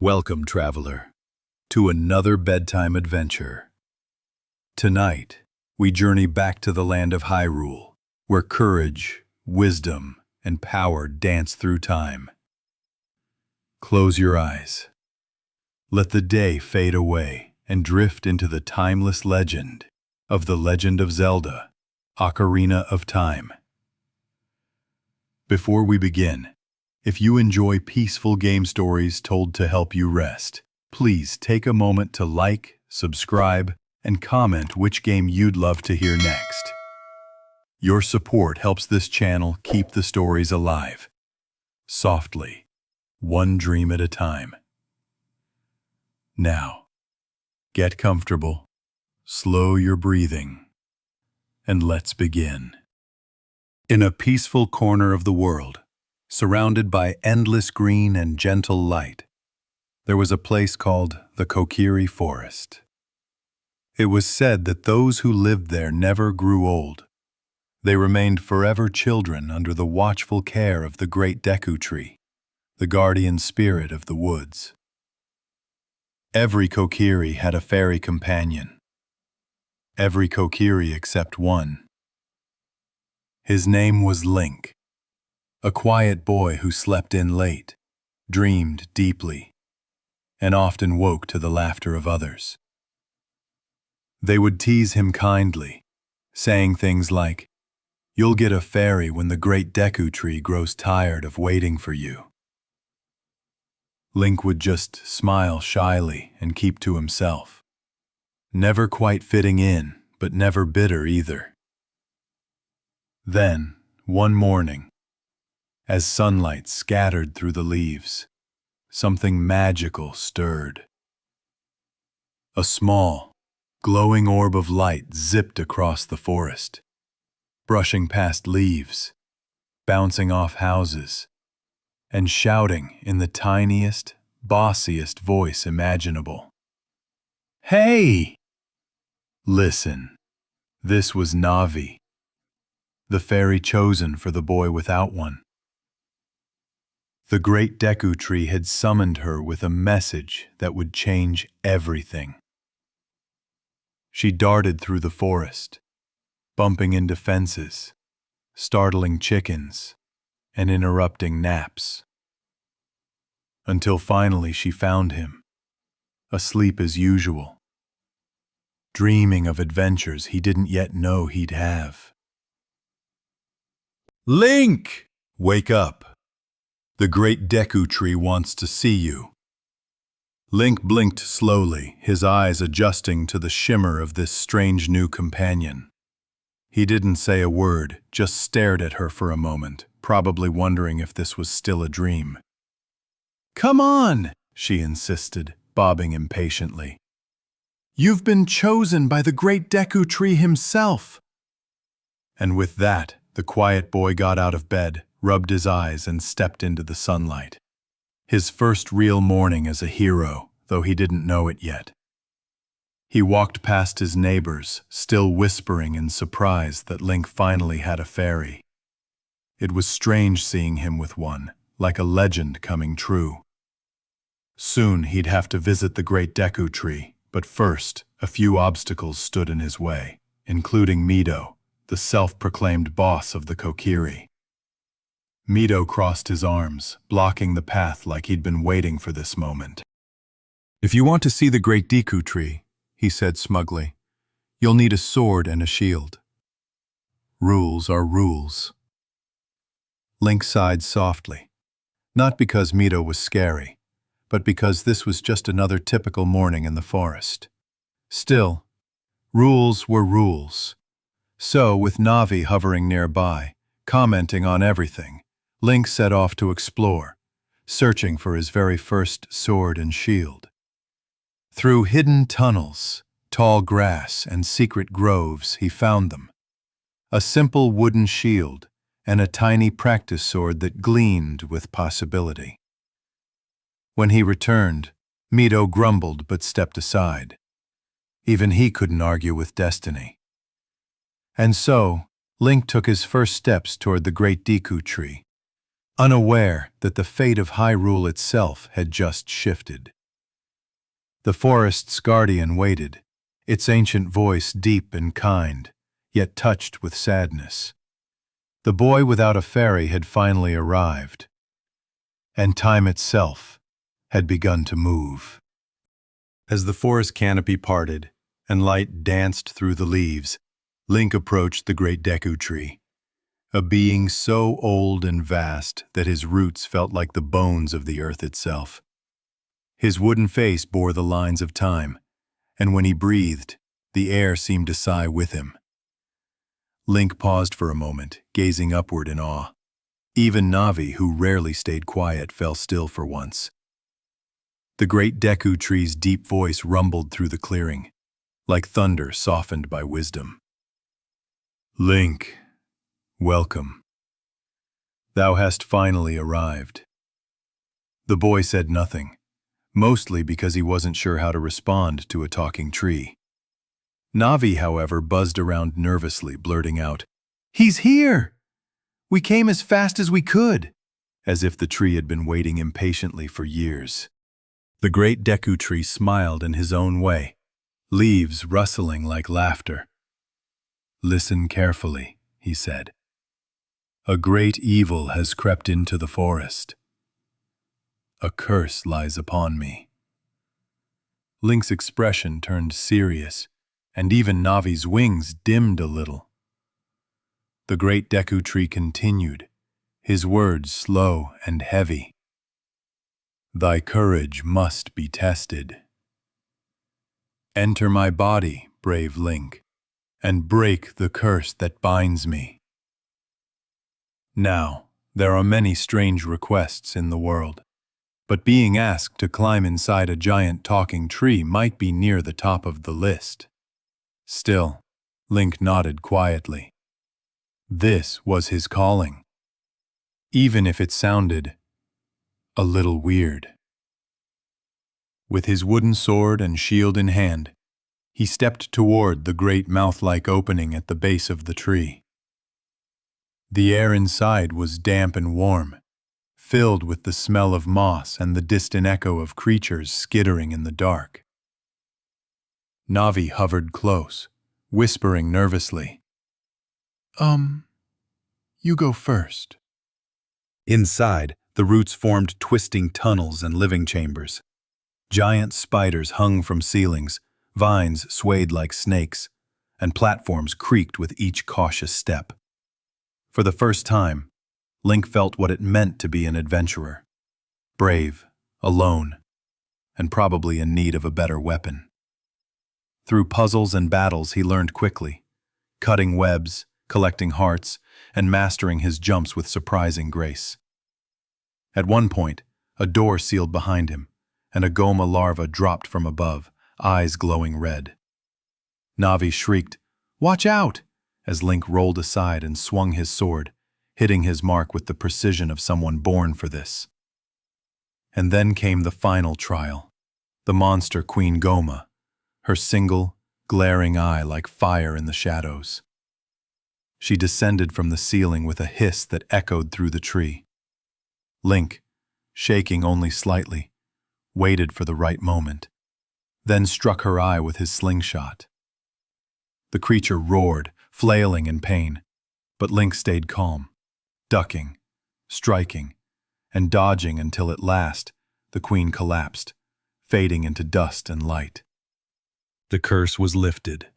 Welcome, traveler, to another bedtime adventure. Tonight, we journey back to the land of Hyrule, where courage, wisdom, and power dance through time. Close your eyes. Let the day fade away and drift into the timeless legend of the Legend of Zelda, Ocarina of Time. Before we begin, if you enjoy peaceful game stories told to help you rest, please take a moment to like, subscribe, and comment which game you'd love to hear next. Your support helps this channel keep the stories alive. Softly, one dream at a time. Now, get comfortable, slow your breathing, and let's begin. In a peaceful corner of the world, surrounded by endless green and gentle light, there was a place called the Kokiri Forest. It was said that those who lived there never grew old. They remained forever children under the watchful care of the great Deku Tree, the guardian spirit of the woods. Every Kokiri had a fairy companion. Every Kokiri except one. His name was Link. A quiet boy who slept in late, dreamed deeply, and often woke to the laughter of others. They would tease him kindly, saying things like, "You'll get a fairy when the great Deku Tree grows tired of waiting for you." Link would just smile shyly and keep to himself, never quite fitting in, but never bitter either. Then, one morning, as sunlight scattered through the leaves, something magical stirred. A small, glowing orb of light zipped across the forest, brushing past leaves, bouncing off houses, and shouting in the tiniest, bossiest voice imaginable. "Hey!" Listen, this was Navi, the fairy chosen for the boy without one. The great Deku Tree had summoned her with a message that would change everything. She darted through the forest, bumping into fences, startling chickens, and interrupting naps. Until finally she found him, asleep as usual, dreaming of adventures he didn't yet know he'd have. "Link! Wake up! The great Deku Tree wants to see you." Link blinked slowly, his eyes adjusting to the shimmer of this strange new companion. He didn't say a word, just stared at her for a moment, probably wondering if this was still a dream. "Come on," she insisted, bobbing impatiently. "You've been chosen by the great Deku Tree himself." And with that, the quiet boy got out of bed, rubbed his eyes, and stepped into the sunlight. His first real morning as a hero, though he didn't know it yet. He walked past his neighbors, still whispering in surprise that Link finally had a fairy. It was strange seeing him with one, like a legend coming true. Soon he'd have to visit the great Deku Tree, but first, a few obstacles stood in his way, including Mido, the self-proclaimed boss of the Kokiri. Mido crossed his arms, blocking the path like he'd been waiting for this moment. "If you want to see the great Deku Tree," he said smugly, "you'll need a sword and a shield. Rules are rules." Link sighed softly, not because Mido was scary, but because this was just another typical morning in the forest. Still, rules were rules. So, with Navi hovering nearby, commenting on everything, Link set off to explore, searching for his very first sword and shield. Through hidden tunnels, tall grass, and secret groves, he found them. A simple wooden shield and a tiny practice sword that gleamed with possibility. When he returned, Mido grumbled but stepped aside. Even he couldn't argue with destiny. And so, Link took his first steps toward the great Deku Tree, unaware that the fate of Hyrule itself had just shifted. The forest's guardian waited, its ancient voice deep and kind, yet touched with sadness. The boy without a fairy had finally arrived, and time itself had begun to move. As the forest canopy parted and light danced through the leaves, Link approached the great Deku Tree, a being so old and vast that his roots felt like the bones of the earth itself. His wooden face bore the lines of time, and when he breathed, the air seemed to sigh with him. Link paused for a moment, gazing upward in awe. Even Navi, who rarely stayed quiet, fell still for once. The great Deku Tree's deep voice rumbled through the clearing, like thunder softened by wisdom. Link, welcome. Thou hast finally arrived. The boy said nothing, mostly because he wasn't sure how to respond to a talking tree. Navi, however, buzzed around nervously, blurting out, "He's here! We came as fast as we could," as if the tree had been waiting impatiently for years. The great Deku Tree smiled in his own way, leaves rustling like laughter. "Listen carefully," he said. "A great evil has crept into the forest. A curse lies upon me." Link's expression turned serious, and even Navi's wings dimmed a little. The great Deku Tree continued, his words slow and heavy. "Thy courage must be tested. Enter my body, brave Link, and break the curse that binds me. Now, there are many strange requests in the world, but being asked to climb inside a giant talking tree might be near the top of the list." Still, Link nodded quietly. This was his calling, even if it sounded a little weird. With his wooden sword and shield in hand, he stepped toward the great mouth-like opening at the base of the tree. The air inside was damp and warm, filled with the smell of moss and the distant echo of creatures skittering in the dark. Navi hovered close, whispering nervously, You go first." Inside, the roots formed twisting tunnels and living chambers. Giant spiders hung from ceilings, vines swayed like snakes, and platforms creaked with each cautious step. For the first time, Link felt what it meant to be an adventurer. Brave, alone, and probably in need of a better weapon. Through puzzles and battles he learned quickly, cutting webs, collecting hearts, and mastering his jumps with surprising grace. At one point, a door sealed behind him, and a Goma larva dropped from above, eyes glowing red. Navi shrieked, "Watch out!" as Link rolled aside and swung his sword, hitting his mark with the precision of someone born for this. And then came the final trial, the monster Queen Goma, her single, glaring eye like fire in the shadows. She descended from the ceiling with a hiss that echoed through the tree. Link, shaking only slightly, waited for the right moment, then struck her eye with his slingshot. The creature roared, flailing in pain, but Link stayed calm, ducking, striking, and dodging until at last the queen collapsed, fading into dust and light. The curse was lifted.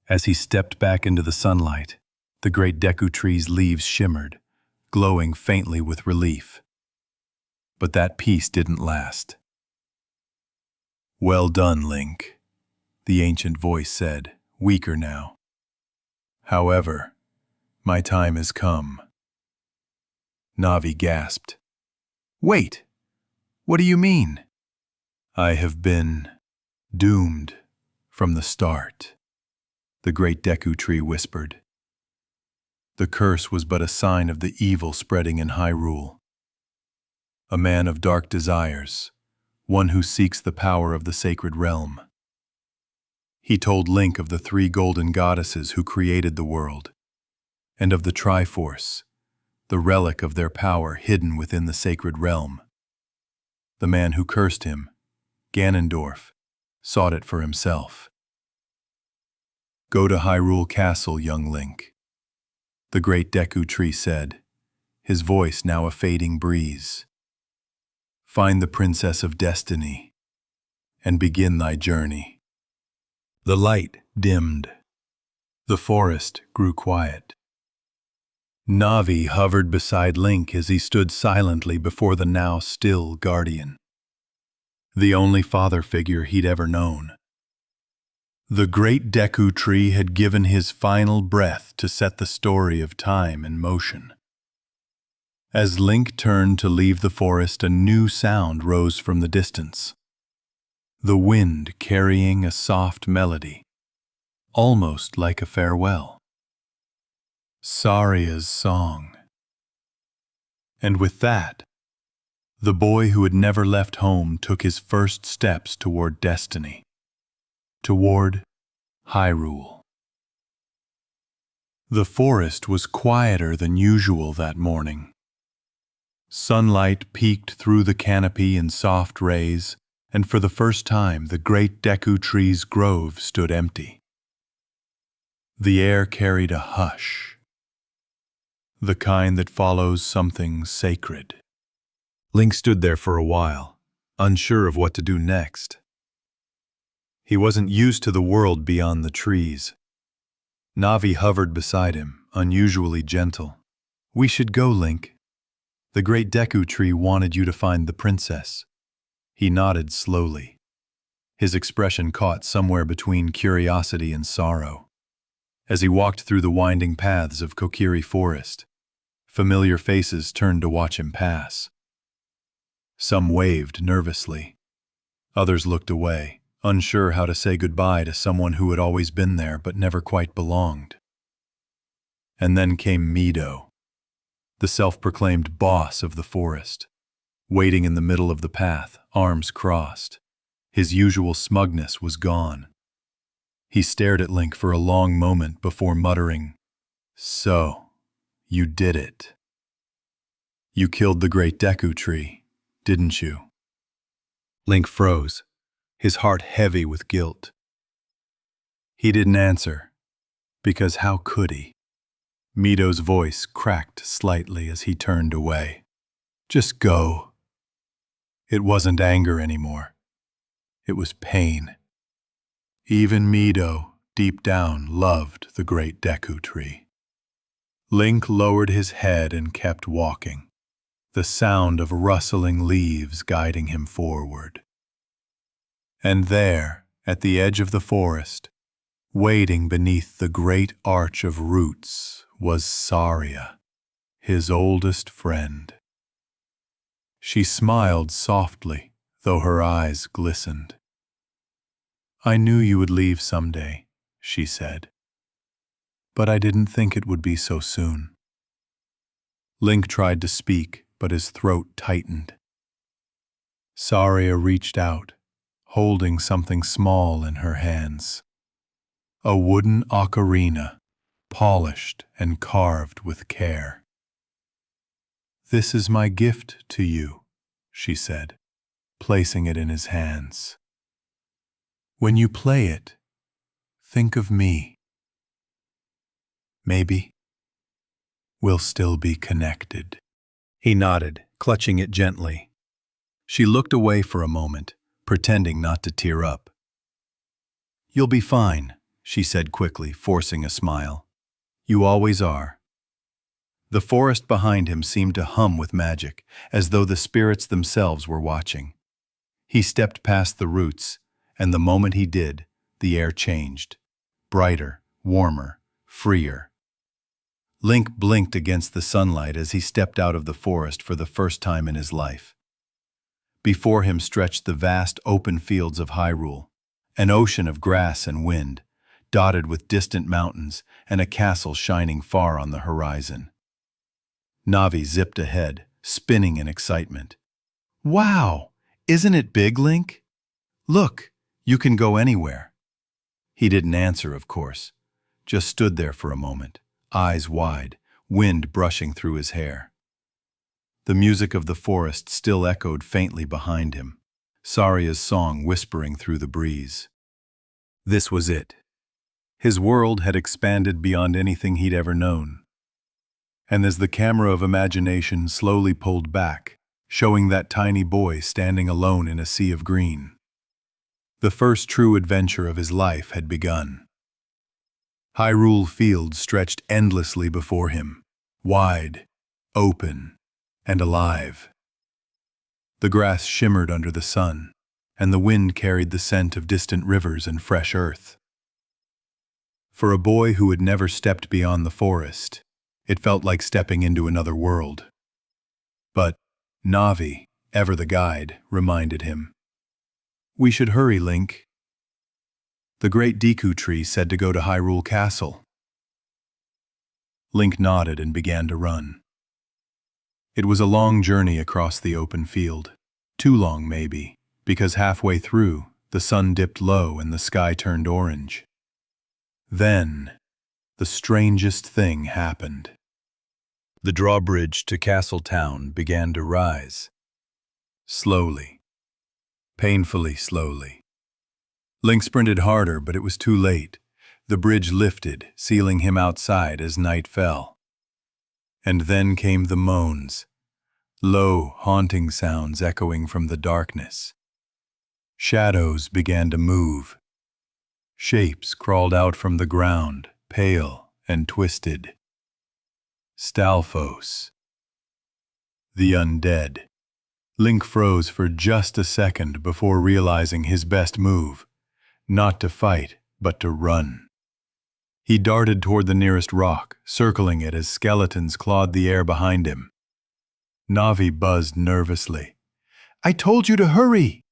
As he stepped back into the sunlight, the great Deku Tree's leaves shimmered, glowing faintly with relief. But that peace didn't last. "Well done, Link," the ancient voice said, weaker now. "However, my time has come." Navi gasped. "Wait! What do you mean?" "I have been doomed from the start," the great Deku Tree whispered. "The curse was but a sign of the evil spreading in Hyrule. A man of dark desires, one who seeks the power of the sacred realm." He told Link of the 3 golden goddesses who created the world, and of the Triforce, the relic of their power hidden within the sacred realm. The man who cursed him, Ganondorf, sought it for himself. "Go to Hyrule Castle, young Link," the great Deku Tree said, his voice now a fading breeze. "Find the Princess of Destiny, and begin thy journey." The light dimmed. The forest grew quiet. Navi hovered beside Link as he stood silently before the now still guardian, the only father figure he'd ever known. The great Deku Tree had given his final breath to set the story of time in motion. As Link turned to leave the forest, a new sound rose from the distance. The wind carrying a soft melody, almost like a farewell. Saria's song. And with that, the boy who had never left home took his first steps toward destiny, toward Hyrule. The forest was quieter than usual that morning. Sunlight peeked through the canopy in soft rays, and for the first time the great Deku Tree's grove stood empty. The air carried a hush, the kind that follows something sacred. Link stood there for a while, unsure of what to do next. He wasn't used to the world beyond the trees. Navi hovered beside him, unusually gentle. "We should go, Link. The great Deku Tree wanted you to find the princess." He nodded slowly, his expression caught somewhere between curiosity and sorrow. As he walked through the winding paths of Kokiri Forest, familiar faces turned to watch him pass. Some waved nervously. Others looked away, unsure how to say goodbye to someone who had always been there but never quite belonged. And then came Mido, the self-proclaimed boss of the forest, waiting in the middle of the path, arms crossed. His usual smugness was gone. He stared at Link for a long moment before muttering, "So, you did it. You killed the great Deku Tree, didn't you?" Link froze, his heart heavy with guilt. He didn't answer, because how could he? Mido's voice cracked slightly as he turned away. "Just go." It wasn't anger anymore. It was pain. Even Mido, deep down, loved the great Deku Tree. Link lowered his head and kept walking, the sound of rustling leaves guiding him forward. And there, at the edge of the forest, waiting beneath the great arch of roots, was Saria, his oldest friend. She smiled softly, though her eyes glistened. "I knew you would leave someday," she said. "But I didn't think it would be so soon." Link tried to speak, but his throat tightened. Saria reached out, holding something small in her hands. A wooden ocarina, polished and carved with care. "This is my gift to you," she said, placing it in his hands. "When you play it, think of me. Maybe we'll still be connected." He nodded, clutching it gently. She looked away for a moment, pretending not to tear up. "You'll be fine," she said quickly, forcing a smile. "You always are." The forest behind him seemed to hum with magic, as though the spirits themselves were watching. He stepped past the roots, and the moment he did, the air changed. Brighter, warmer, freer. Link blinked against the sunlight as he stepped out of the forest for the first time in his life. Before him stretched the vast open fields of Hyrule, an ocean of grass and wind, dotted with distant mountains and a castle shining far on the horizon. Navi zipped ahead, spinning in excitement. "Wow! Isn't it big, Link? Look, you can go anywhere." He didn't answer, of course, just stood there for a moment, eyes wide, wind brushing through his hair. The music of the forest still echoed faintly behind him, Saria's song whispering through the breeze. This was it. His world had expanded beyond anything he'd ever known. And as the camera of imagination slowly pulled back, showing that tiny boy standing alone in a sea of green, the first true adventure of his life had begun. Hyrule fields stretched endlessly before him, wide, open, and alive. The grass shimmered under the sun, and the wind carried the scent of distant rivers and fresh earth. For a boy who had never stepped beyond the forest, it felt like stepping into another world. But Navi, ever the guide, reminded him, "We should hurry, Link. The great Deku tree said to go to Hyrule Castle." Link nodded and began to run. It was a long journey across the open field. Too long, maybe, because halfway through, the sun dipped low and the sky turned orange. Then, the strangest thing happened. The drawbridge to Castle Town began to rise. Slowly. Painfully slowly. Link sprinted harder, but it was too late. The bridge lifted, sealing him outside as night fell. And then came the moans, low, haunting sounds echoing from the darkness. Shadows began to move. Shapes crawled out from the ground, pale and twisted. Stalfos. The undead. Link froze for just a second before realizing his best move. Not to fight, but to run. He darted toward the nearest rock, circling it as skeletons clawed the air behind him. Navi buzzed nervously. "I told you to hurry!"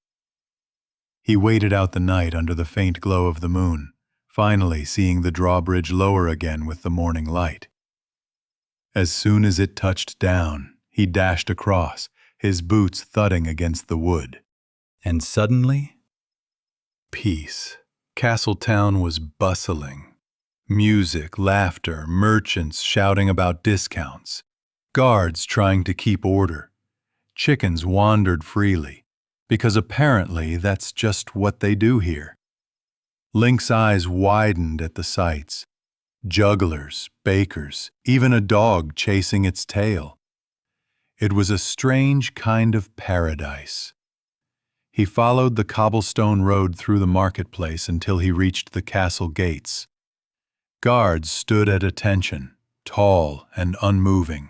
He waited out the night under the faint glow of the moon, finally seeing the drawbridge lower again with the morning light. As soon as it touched down, he dashed across, his boots thudding against the wood. And suddenly, peace. Castletown was bustling. Music, laughter, merchants shouting about discounts, guards trying to keep order. Chickens wandered freely, because apparently that's just what they do here. Link's eyes widened at the sights. Jugglers, bakers, even a dog chasing its tail. It was a strange kind of paradise. He followed the cobblestone road through the marketplace until he reached the castle gates. Guards stood at attention, tall and unmoving.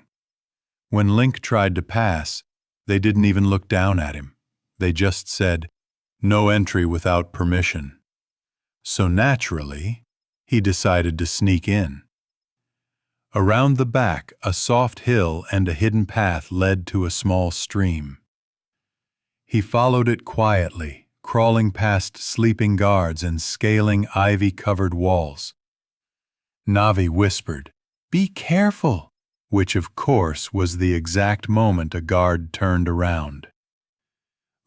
When Link tried to pass, they didn't even look down at him. They just said, "No entry without permission." So naturally, he decided to sneak in. Around the back, a soft hill and a hidden path led to a small stream. He followed it quietly, crawling past sleeping guards and scaling ivy-covered walls. Navi whispered, "Be careful," which of course was the exact moment a guard turned around.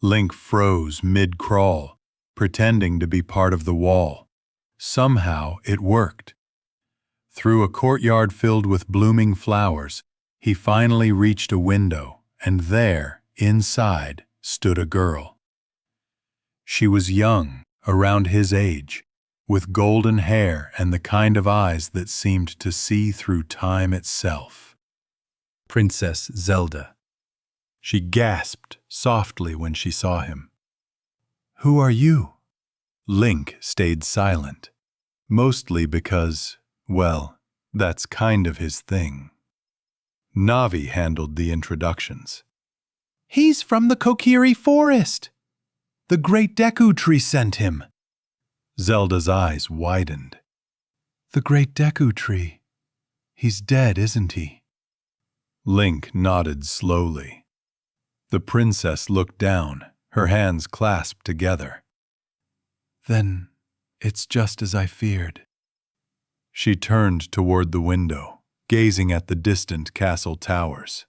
Link froze mid-crawl, pretending to be part of the wall. Somehow it worked. Through a courtyard filled with blooming flowers, he finally reached a window, and there, inside, stood a girl. She was young, around his age, with golden hair and the kind of eyes that seemed to see through time itself. Princess Zelda. She gasped softly when she saw him. "Who are you?" Link stayed silent, mostly because, well, that's kind of his thing. Navi handled the introductions. "He's from the Kokiri Forest. The great Deku tree sent him." Zelda's eyes widened. "The great Deku tree. He's dead, isn't he?" Link nodded slowly. The princess looked down, her hands clasped together. "Then it's just as I feared." She turned toward the window, gazing at the distant castle towers.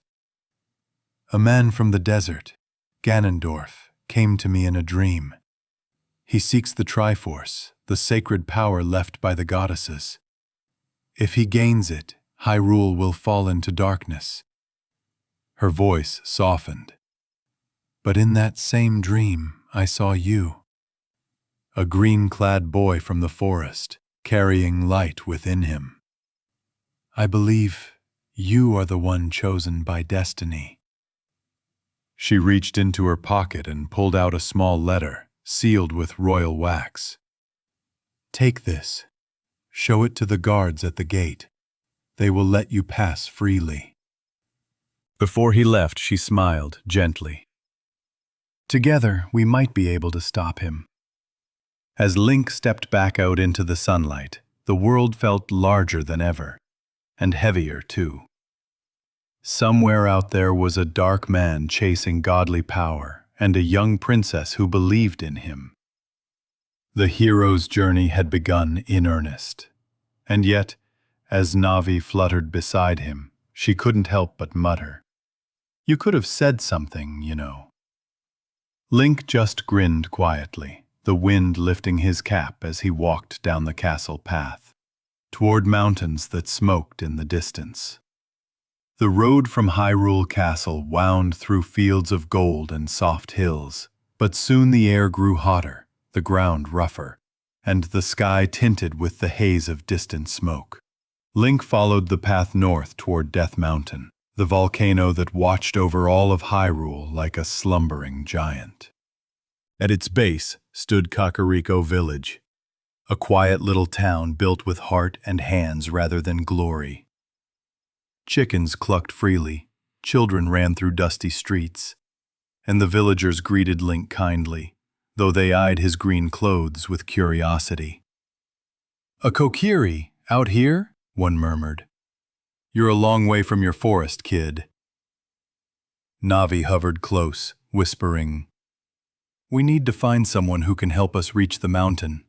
"A man from the desert, Ganondorf, came to me in a dream. He seeks the Triforce, the sacred power left by the goddesses. If he gains it, Hyrule will fall into darkness. Her voice softened. But in that same dream, I saw you. A green-clad boy from the forest, carrying light within him. I believe you are the one chosen by destiny. She reached into her pocket and pulled out a small letter, sealed with royal wax. Take this. Show it to the guards at the gate. They will let you pass freely. Before he left, she smiled gently. Together, we might be able to stop him. As Link stepped back out into the sunlight, the world felt larger than ever, and heavier too. Somewhere out there was a dark man chasing godly power, and a young princess who believed in him. The hero's journey had begun in earnest. And yet, as Navi fluttered beside him, she couldn't help but mutter, "You could have said something, you know." Link just grinned quietly, the wind lifting his cap as he walked down the castle path, toward mountains that smoked in the distance. The road from Hyrule Castle wound through fields of gold and soft hills, but soon the air grew hotter, the ground rougher, and the sky tinted with the haze of distant smoke. Link followed the path north toward Death Mountain, the volcano that watched over all of Hyrule like a slumbering giant. At its base stood Kokiri Village, a quiet little town built with heart and hands rather than glory. Chickens clucked freely, children ran through dusty streets, and the villagers greeted Link kindly, though they eyed his green clothes with curiosity. "A Kokiri, out here?" one murmured. "You're a long way from your forest, kid." Navi hovered close, whispering, "We need to find someone who can help us reach the mountain."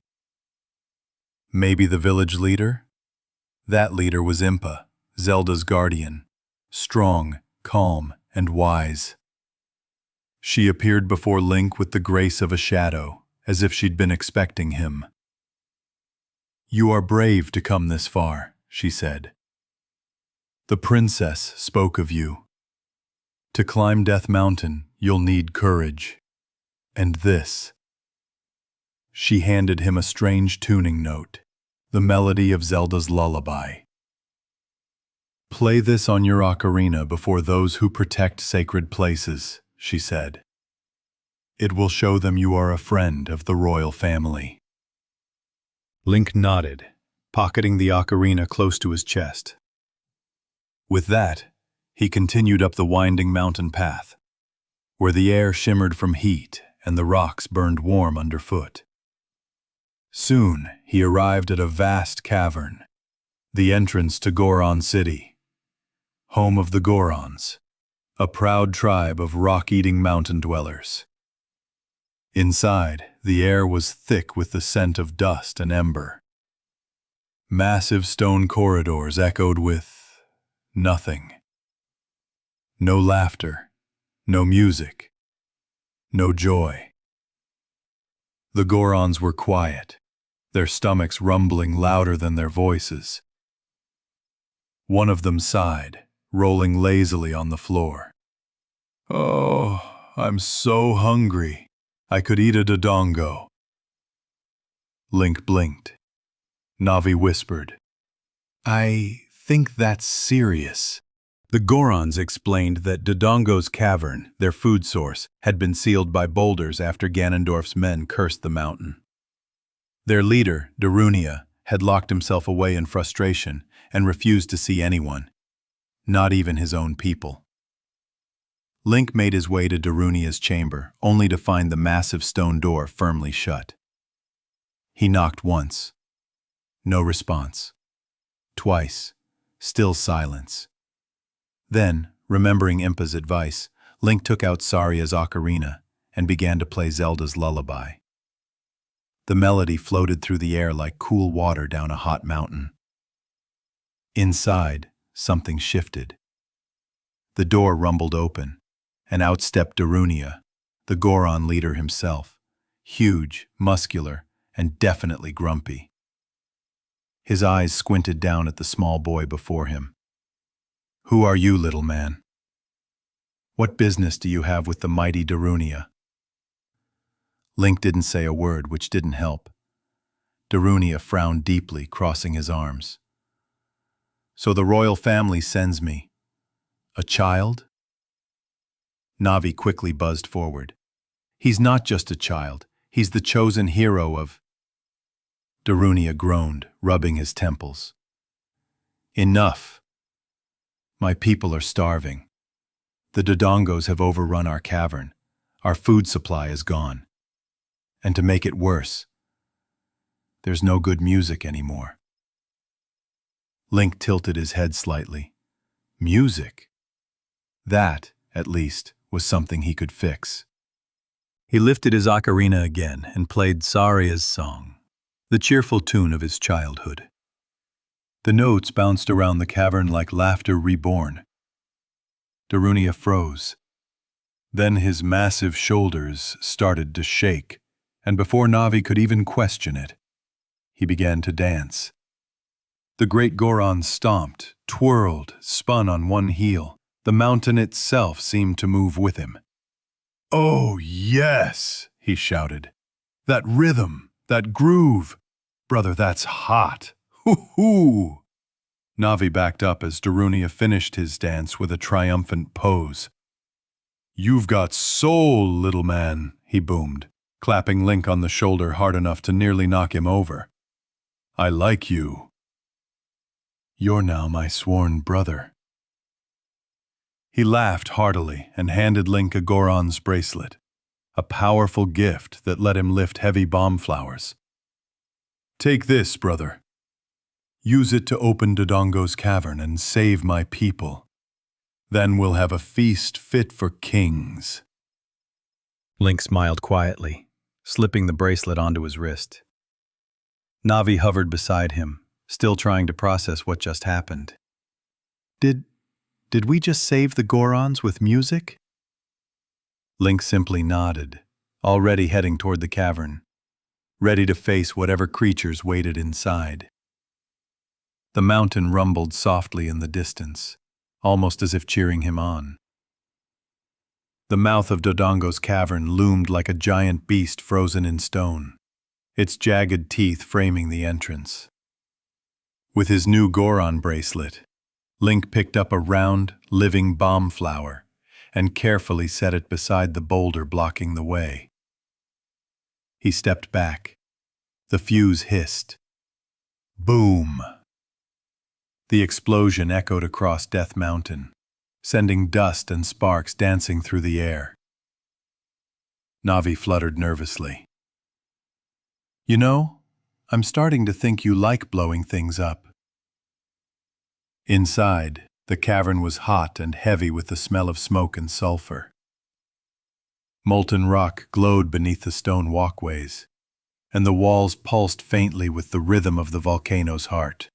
Maybe the village leader? That leader was Impa, Zelda's guardian, strong, calm, and wise. She appeared before Link with the grace of a shadow, as if she'd been expecting him. "You are brave to come this far," she said. "The princess spoke of you. To climb Death Mountain, you'll need courage. And this." She handed him a strange tuning note, the melody of Zelda's lullaby. "Play this on your ocarina before those who protect sacred places," she said. "It will show them you are a friend of the royal family." Link nodded, pocketing the ocarina close to his chest. With that, he continued up the winding mountain path, where the air shimmered from heat and the rocks burned warm underfoot. Soon he arrived at a vast cavern, the entrance to Goron City, home of the Gorons, a proud tribe of rock-eating mountain dwellers. Inside, the air was thick with the scent of dust and ember. Massive stone corridors echoed with nothing. No laughter, no music, no joy. The Gorons were quiet, their stomachs rumbling louder than their voices. One of them sighed, rolling lazily on the floor. "Oh, I'm so hungry. I could eat a dodongo." Link blinked. Navi whispered, "I think that's serious." The Gorons explained that Dodongo's cavern, their food source, had been sealed by boulders after Ganondorf's men cursed the mountain. Their leader, Darunia, had locked himself away in frustration and refused to see anyone, not even his own people. Link made his way to Darunia's chamber, only to find the massive stone door firmly shut. He knocked once. No response. Twice. Still silence. Then, remembering Impa's advice, Link took out Saria's ocarina and began to play Zelda's lullaby. The melody floated through the air like cool water down a hot mountain. Inside, something shifted. The door rumbled open, and out stepped Darunia, the Goron leader himself, huge, muscular, and definitely grumpy. His eyes squinted down at the small boy before him, Who are you, little man? What business do you have with the mighty Darunia? Link didn't say a word, which didn't help. Darunia frowned deeply, crossing his arms. So the royal family sends me. A child? Navi quickly buzzed forward. He's not just a child. He's the chosen hero of... Darunia groaned, rubbing his temples. Enough. My people are starving. The Dodongos have overrun our cavern. Our food supply is gone. And to make it worse, there's no good music anymore. Link tilted his head slightly. Music? That, at least, was something he could fix. He lifted his ocarina again and played Saria's song, the cheerful tune of his childhood. The notes bounced around the cavern like laughter reborn. Darunia froze. Then his massive shoulders started to shake, and before Navi could even question it, he began to dance. The great Goron stomped, twirled, spun on one heel. The mountain itself seemed to move with him. "Oh, yes," he shouted. "That rhythm, that groove. Brother, that's hot. Hoo-hoo!" Navi backed up as Darunia finished his dance with a triumphant pose. "You've got soul, little man," he boomed, clapping Link on the shoulder hard enough to nearly knock him over. "I like you. You're now my sworn brother." He laughed heartily and handed Link a Goron's bracelet, a powerful gift that let him lift heavy bomb flowers. "Take this, brother. Use it to open Dodongo's cavern and save my people. Then we'll have a feast fit for kings." Link smiled quietly, slipping the bracelet onto his wrist. Navi hovered beside him, still trying to process what just happened. Did we just save the Gorons with music? Link simply nodded, already heading toward the cavern, ready to face whatever creatures waited inside. The mountain rumbled softly in the distance, almost as if cheering him on. The mouth of Dodongo's cavern loomed like a giant beast frozen in stone, its jagged teeth framing the entrance. With his new Goron bracelet, Link picked up a round, living bomb flower and carefully set it beside the boulder blocking the way. He stepped back. The fuse hissed. Boom! The explosion echoed across Death Mountain, sending dust and sparks dancing through the air. Navi fluttered nervously. "You know, I'm starting to think you like blowing things up." Inside, the cavern was hot and heavy with the smell of smoke and sulfur. Molten rock glowed beneath the stone walkways, and the walls pulsed faintly with the rhythm of the volcano's heart.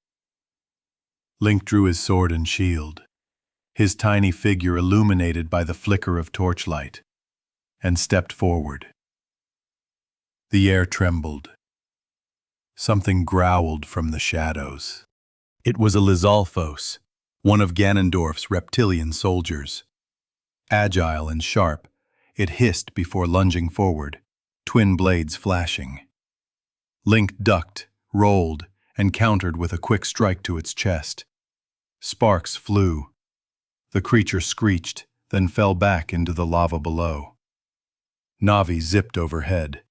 Link drew his sword and shield, his tiny figure illuminated by the flicker of torchlight, and stepped forward. The air trembled. Something growled from the shadows. It was a Lizalfos, one of Ganondorf's reptilian soldiers. Agile and sharp, it hissed before lunging forward, twin blades flashing. Link ducked, rolled, and countered with a quick strike to its chest. Sparks flew. The creature screeched, then fell back into the lava below. Navi zipped overhead.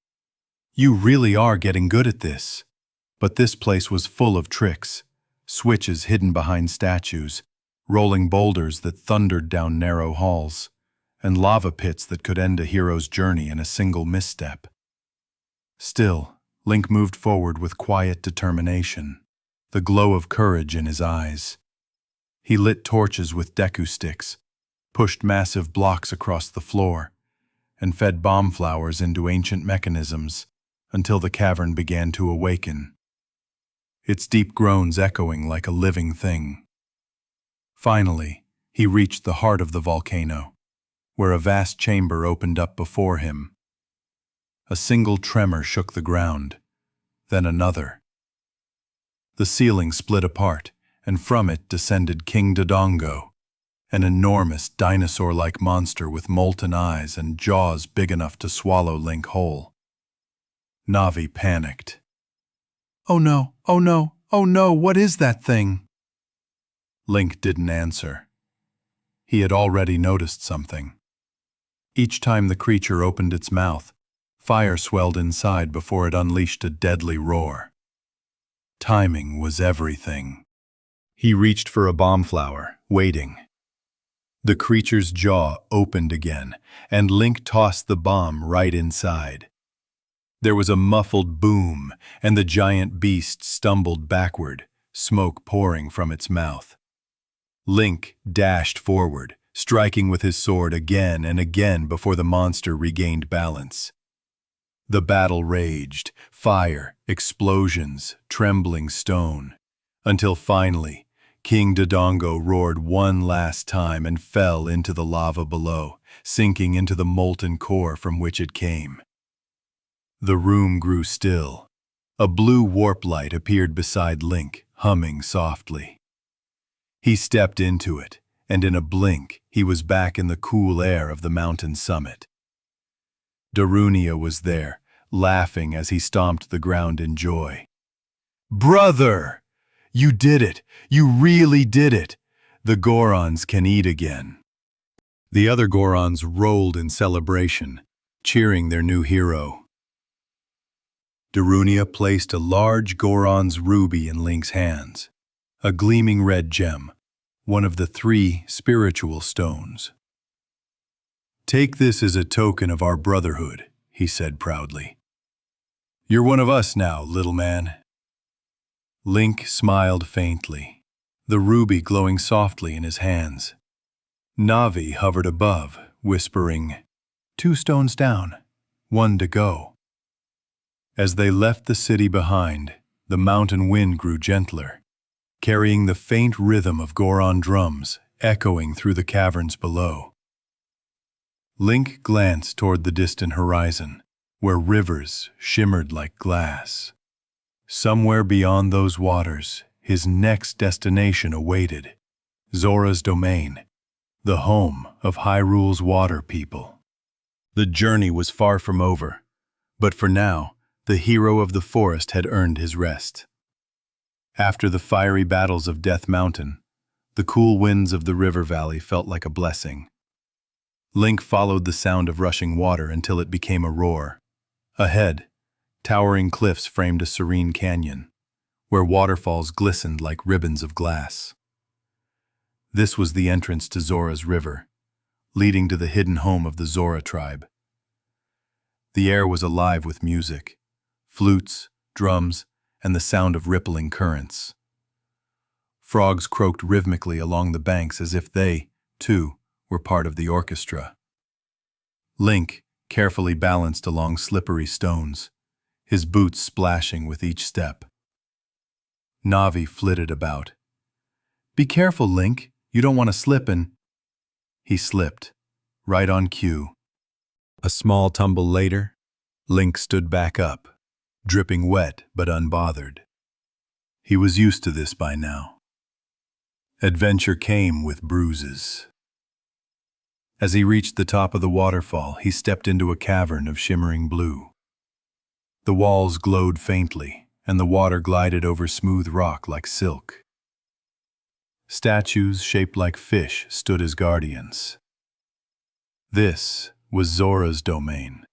"You really are getting good at this." But this place was full of tricks, switches hidden behind statues, rolling boulders that thundered down narrow halls, and lava pits that could end a hero's journey in a single misstep. Still, Link moved forward with quiet determination, the glow of courage in his eyes. He lit torches with Deku sticks, pushed massive blocks across the floor, and fed bomb flowers into ancient mechanisms until the cavern began to awaken, its deep groans echoing like a living thing. Finally, he reached the heart of the volcano, where a vast chamber opened up before him. A single tremor shook the ground, then another. The ceiling split apart, and from it descended King Dodongo, an enormous dinosaur-like monster with molten eyes and jaws big enough to swallow Link whole. Navi panicked. "Oh no, oh no, oh no, what is that thing?" Link didn't answer. He had already noticed something. Each time the creature opened its mouth, fire swelled inside before it unleashed a deadly roar. Timing was everything. He reached for a bomb flower, waiting. The creature's jaw opened again, and Link tossed the bomb right inside. There was a muffled boom, and the giant beast stumbled backward, smoke pouring from its mouth. Link dashed forward, striking with his sword again and again before the monster regained balance. The battle raged, fire, explosions, trembling stone, until finally, King Dodongo roared one last time and fell into the lava below, sinking into the molten core from which it came. The room grew still. A blue warp light appeared beside Link, humming softly. He stepped into it, and in a blink, he was back in the cool air of the mountain summit. Darunia was there, laughing as he stomped the ground in joy. "Brother! You did it! You really did it! The Gorons can eat again." The other Gorons rolled in celebration, cheering their new hero. Darunia placed a large Goron's ruby in Link's hands, a gleaming red gem, one of the 3 spiritual stones. "Take this as a token of our brotherhood," he said proudly. "You're one of us now, little man." Link smiled faintly, the ruby glowing softly in his hands. Navi hovered above, whispering, "2 stones down, 1 to go." As they left the city behind, the mountain wind grew gentler, carrying the faint rhythm of Goron drums echoing through the caverns below. Link glanced toward the distant horizon, where rivers shimmered like glass. Somewhere beyond those waters, his next destination awaited, Zora's domain, the home of Hyrule's water people. The journey was far from over, but for now, the hero of the forest had earned his rest. After the fiery battles of Death Mountain, the cool winds of the river valley felt like a blessing. Link followed the sound of rushing water until it became a roar. Ahead, towering cliffs framed a serene canyon, where waterfalls glistened like ribbons of glass. This was the entrance to Zora's river, leading to the hidden home of the Zora tribe. The air was alive with music, flutes, drums, and the sound of rippling currents. Frogs croaked rhythmically along the banks as if they, too, were part of the orchestra. Link carefully balanced along slippery stones, his boots splashing with each step. Navi flitted about. "Be careful, Link, you don't want to slip and—" He slipped, right on cue. A small tumble later, Link stood back up, dripping wet but unbothered. He was used to this by now. Adventure came with bruises. As he reached the top of the waterfall, he stepped into a cavern of shimmering blue. The walls glowed faintly, and the water glided over smooth rock like silk. Statues shaped like fish stood as guardians. This was Zora's domain,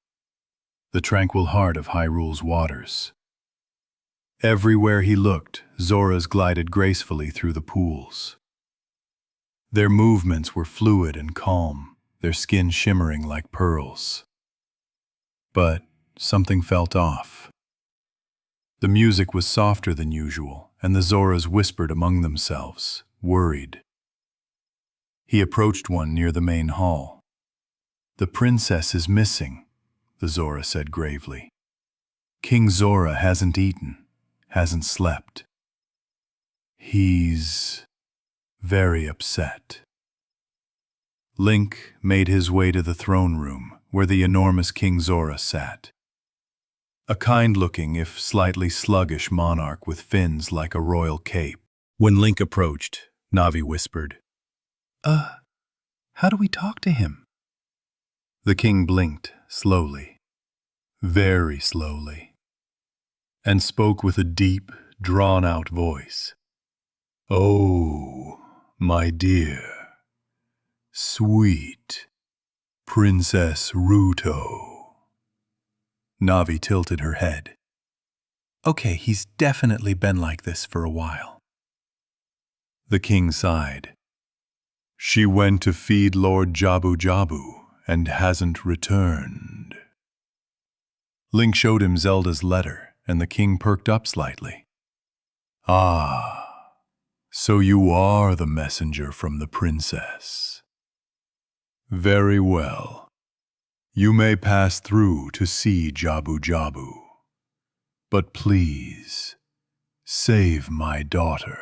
the tranquil heart of Hyrule's waters. Everywhere he looked, Zoras glided gracefully through the pools. Their movements were fluid and calm, their skin shimmering like pearls. But something felt off. The music was softer than usual, and the Zoras whispered among themselves, worried. He approached one near the main hall. "The princess is missing," the Zora said gravely. "King Zora hasn't eaten, hasn't slept. He's very upset." Link made his way to the throne room, where the enormous King Zora sat. A kind-looking, if slightly sluggish monarch with fins like a royal cape. When Link approached, Navi whispered, How do we talk to him? The king blinked slowly, very slowly, and spoke with a deep, drawn-out voice. Oh, my dear, sweet Princess Ruto. Navi tilted her head. Okay, he's definitely been like this for a while. The king sighed. She went to feed Lord Jabu Jabu and hasn't returned. Link showed him Zelda's letter, and the king perked up slightly. Ah, so you are the messenger from the princess. Very well. You may pass through to see Jabu Jabu. But please, save my daughter.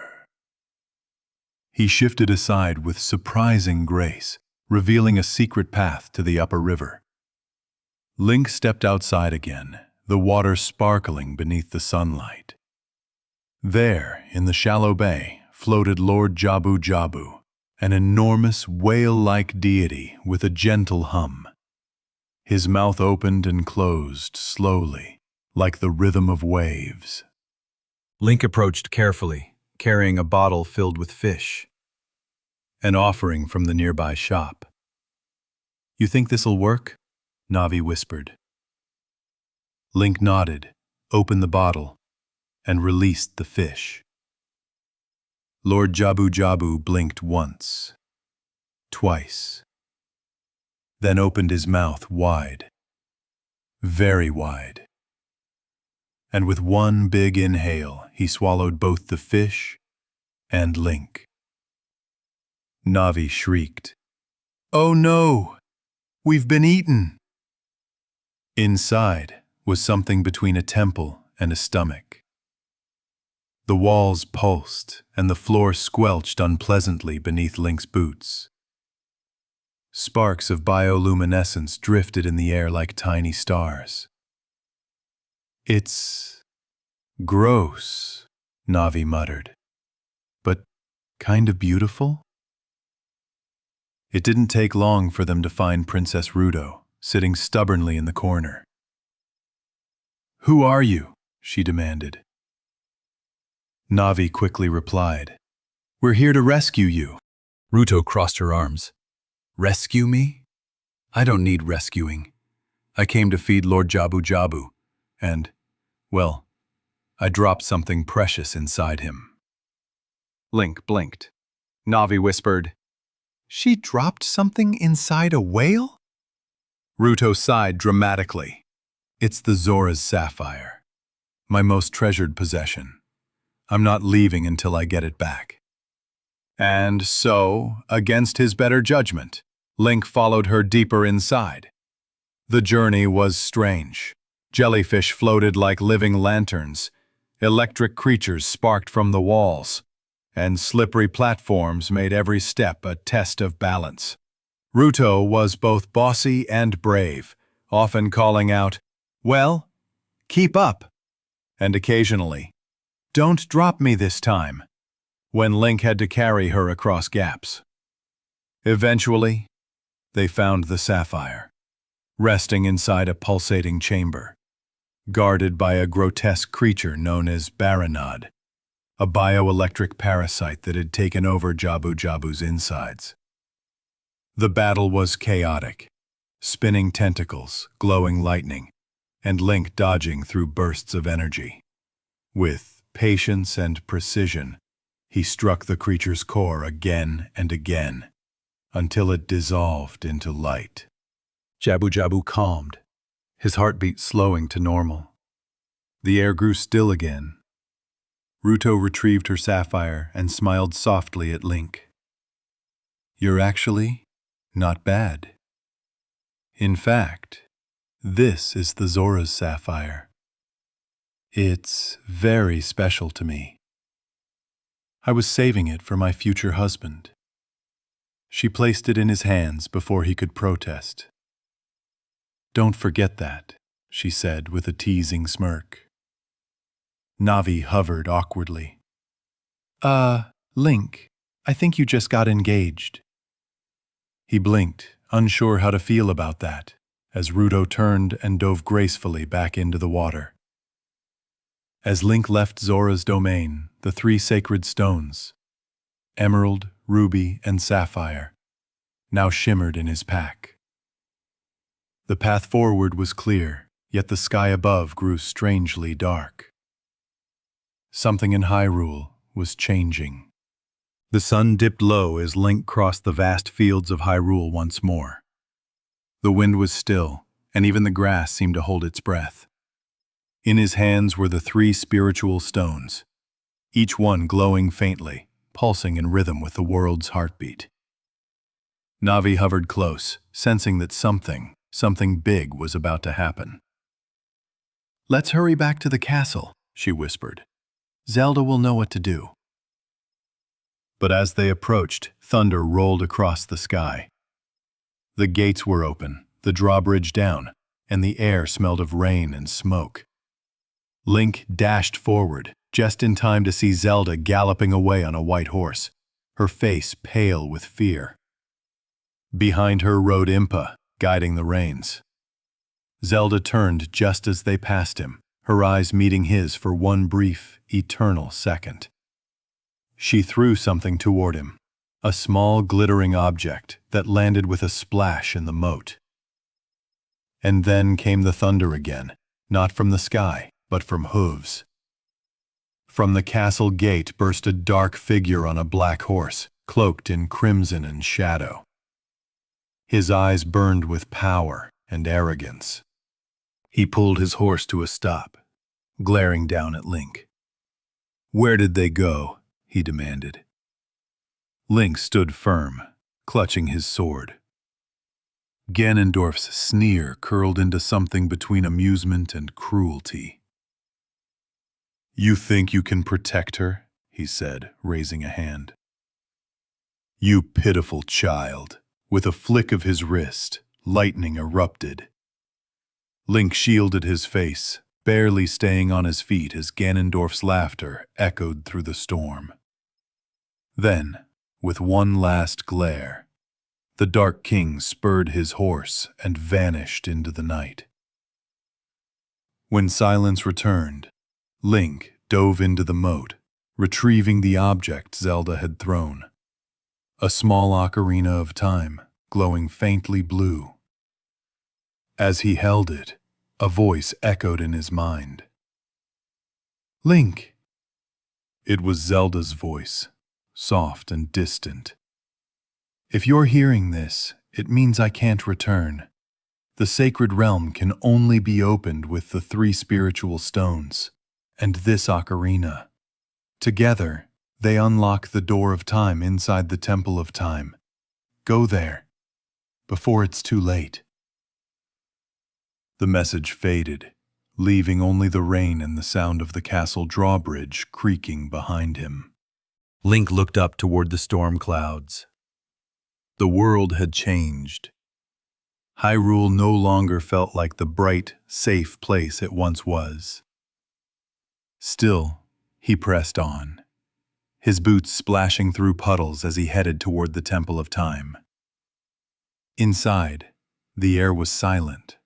He shifted aside with surprising grace, revealing a secret path to the upper river. Link stepped outside again, the water sparkling beneath the sunlight. There, in the shallow bay, floated Lord Jabu Jabu, an enormous whale-like deity with a gentle hum. His mouth opened and closed slowly, like the rhythm of waves. Link approached carefully, carrying a bottle filled with fish, an offering from the nearby shop. You think this'll work? Navi whispered. Link nodded, opened the bottle, and released the fish. Lord Jabu Jabu blinked once, twice, then opened his mouth wide, very wide. And with one big inhale, he swallowed both the fish and Link. Navi shrieked, "Oh no! We've been eaten!" Inside was something between a temple and a stomach. The walls pulsed, and the floor squelched unpleasantly beneath Link's boots. Sparks of bioluminescence drifted in the air like tiny stars. It's gross, Navi muttered, but kind of beautiful? It didn't take long for them to find Princess Ruto, sitting stubbornly in the corner. "Who are you?" she demanded. Navi quickly replied, "We're here to rescue you." Ruto crossed her arms. "Rescue me? I don't need rescuing. I came to feed Lord Jabu Jabu, and, well, I dropped something precious inside him." Link blinked. Navi whispered, "She dropped something inside a whale?" Ruto sighed dramatically. "It's the Zora's sapphire, my most treasured possession. I'm not leaving until I get it back." And so, against his better judgment, Link followed her deeper inside. The journey was strange. Jellyfish floated like living lanterns, electric creatures sparked from the walls, and slippery platforms made every step a test of balance. Ruto was both bossy and brave, often calling out, "Well, keep up," and occasionally, "Don't drop me this time," when Link had to carry her across gaps. Eventually, they found the sapphire, resting inside a pulsating chamber, guarded by a grotesque creature known as Baranod, a bioelectric parasite that had taken over Jabu Jabu's insides. The battle was chaotic, spinning tentacles, glowing lightning, and Link dodging through bursts of energy. With patience and precision, he struck the creature's core again and again, until it dissolved into light. Jabu Jabu calmed, his heartbeat slowing to normal. The air grew still again. Ruto retrieved her sapphire and smiled softly at Link. "You're actually not bad. In fact, this is the Zora's sapphire. It's very special to me. I was saving it for my future husband." She placed it in his hands before he could protest. "Don't forget that," she said with a teasing smirk. Navi hovered awkwardly. Link, I think you just got engaged." He blinked, unsure how to feel about that, as Ruto turned and dove gracefully back into the water. As Link left Zora's domain, the three sacred stones, emerald, ruby, and sapphire, now shimmered in his pack. The path forward was clear, yet the sky above grew strangely dark. Something in Hyrule was changing. The sun dipped low as Link crossed the vast fields of Hyrule once more. The wind was still, and even the grass seemed to hold its breath. In his hands were the three spiritual stones, each one glowing faintly, pulsing in rhythm with the world's heartbeat. Navi hovered close, sensing that something big was about to happen. "Let's hurry back to the castle," she whispered. "Zelda will know what to do." But as they approached, thunder rolled across the sky. The gates were open, the drawbridge down, and the air smelled of rain and smoke. Link dashed forward, just in time to see Zelda galloping away on a white horse, her face pale with fear. Behind her rode Impa, guiding the reins. Zelda turned just as they passed him, her eyes meeting his for one brief, eternal second. She threw something toward him, a small glittering object that landed with a splash in the moat. And then came the thunder again, not from the sky, but from hooves. From the castle gate burst a dark figure on a black horse, cloaked in crimson and shadow. His eyes burned with power and arrogance. He pulled his horse to a stop, glaring down at Link. "Where did they go?" he demanded. Link stood firm, clutching his sword. Ganondorf's sneer curled into something between amusement and cruelty. "You think you can protect her?" he said, raising a hand. "You pitiful child." With a flick of his wrist, lightning erupted. Link shielded his face, barely staying on his feet as Ganondorf's laughter echoed through the storm. Then, with one last glare, the Dark King spurred his horse and vanished into the night. When silence returned, Link dove into the moat, retrieving the object Zelda had thrown. A small Ocarina of Time, glowing faintly blue. As he held it, a voice echoed in his mind. "Link!" It was Zelda's voice, soft and distant. "If you're hearing this, it means I can't return. The sacred realm can only be opened with the three spiritual stones, and this ocarina. Together, they unlock the door of time inside the Temple of Time. Go there, before it's too late." The message faded, leaving only the rain and the sound of the castle drawbridge creaking behind him. Link looked up toward the storm clouds. The world had changed. Hyrule no longer felt like the bright, safe place it once was. Still, he pressed on, his boots splashing through puddles as he headed toward the Temple of Time. Inside, the air was silent,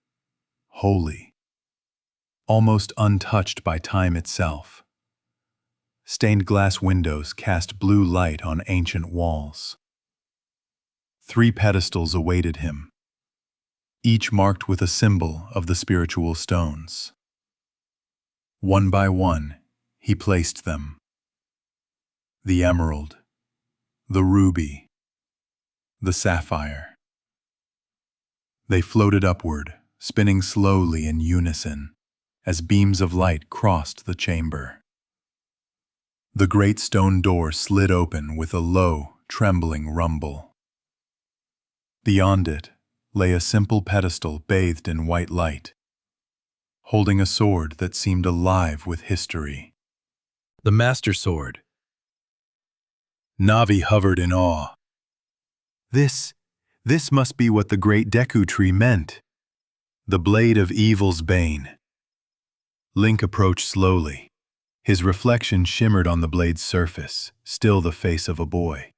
holy, almost untouched by time itself. Stained glass windows cast blue light on ancient walls. 3 pedestals awaited him, each marked with a symbol of the spiritual stones. One by one, he placed them. The emerald, the ruby, the sapphire. They floated upward, spinning slowly in unison, as beams of light crossed the chamber. The great stone door slid open with a low, trembling rumble. Beyond it lay a simple pedestal bathed in white light, holding a sword that seemed alive with history. The Master Sword. Navi hovered in awe. This must be what the great Deku Tree meant. The blade of evil's bane. Link approached slowly. His reflection shimmered on the blade's surface, still the face of a boy.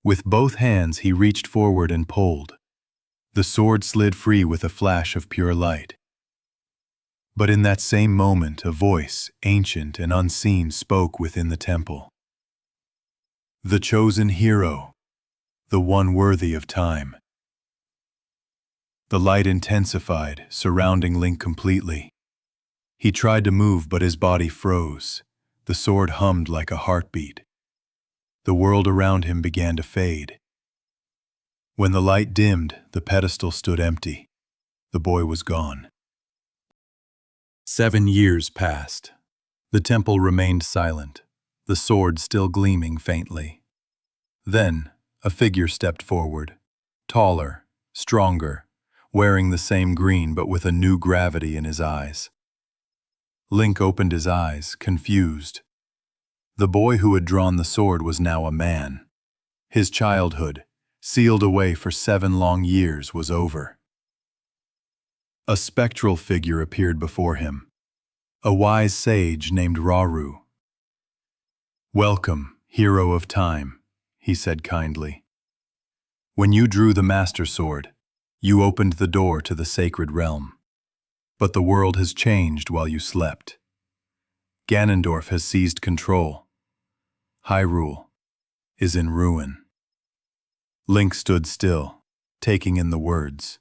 With both hands he reached forward and pulled. The sword slid free with a flash of pure light. But in that same moment a voice, ancient and unseen, spoke within the temple. The chosen hero, the one worthy of time. The light intensified, surrounding Link completely. He tried to move, but his body froze. The sword hummed like a heartbeat. The world around him began to fade. When the light dimmed, the pedestal stood empty. The boy was gone. 7 years passed. The temple remained silent, the sword still gleaming faintly. Then, a figure stepped forward, taller, stronger, wearing the same green but with a new gravity in his eyes. Link opened his eyes, confused. The boy who had drawn the sword was now a man. His childhood, sealed away for 7 long years, was over. A spectral figure appeared before him, a wise sage named Rauru. "Welcome, hero of time," he said kindly. "When you drew the Master Sword, you opened the door to the sacred realm. But the world has changed while you slept. Ganondorf has seized control. Hyrule is in ruin." Link stood still, taking in the words.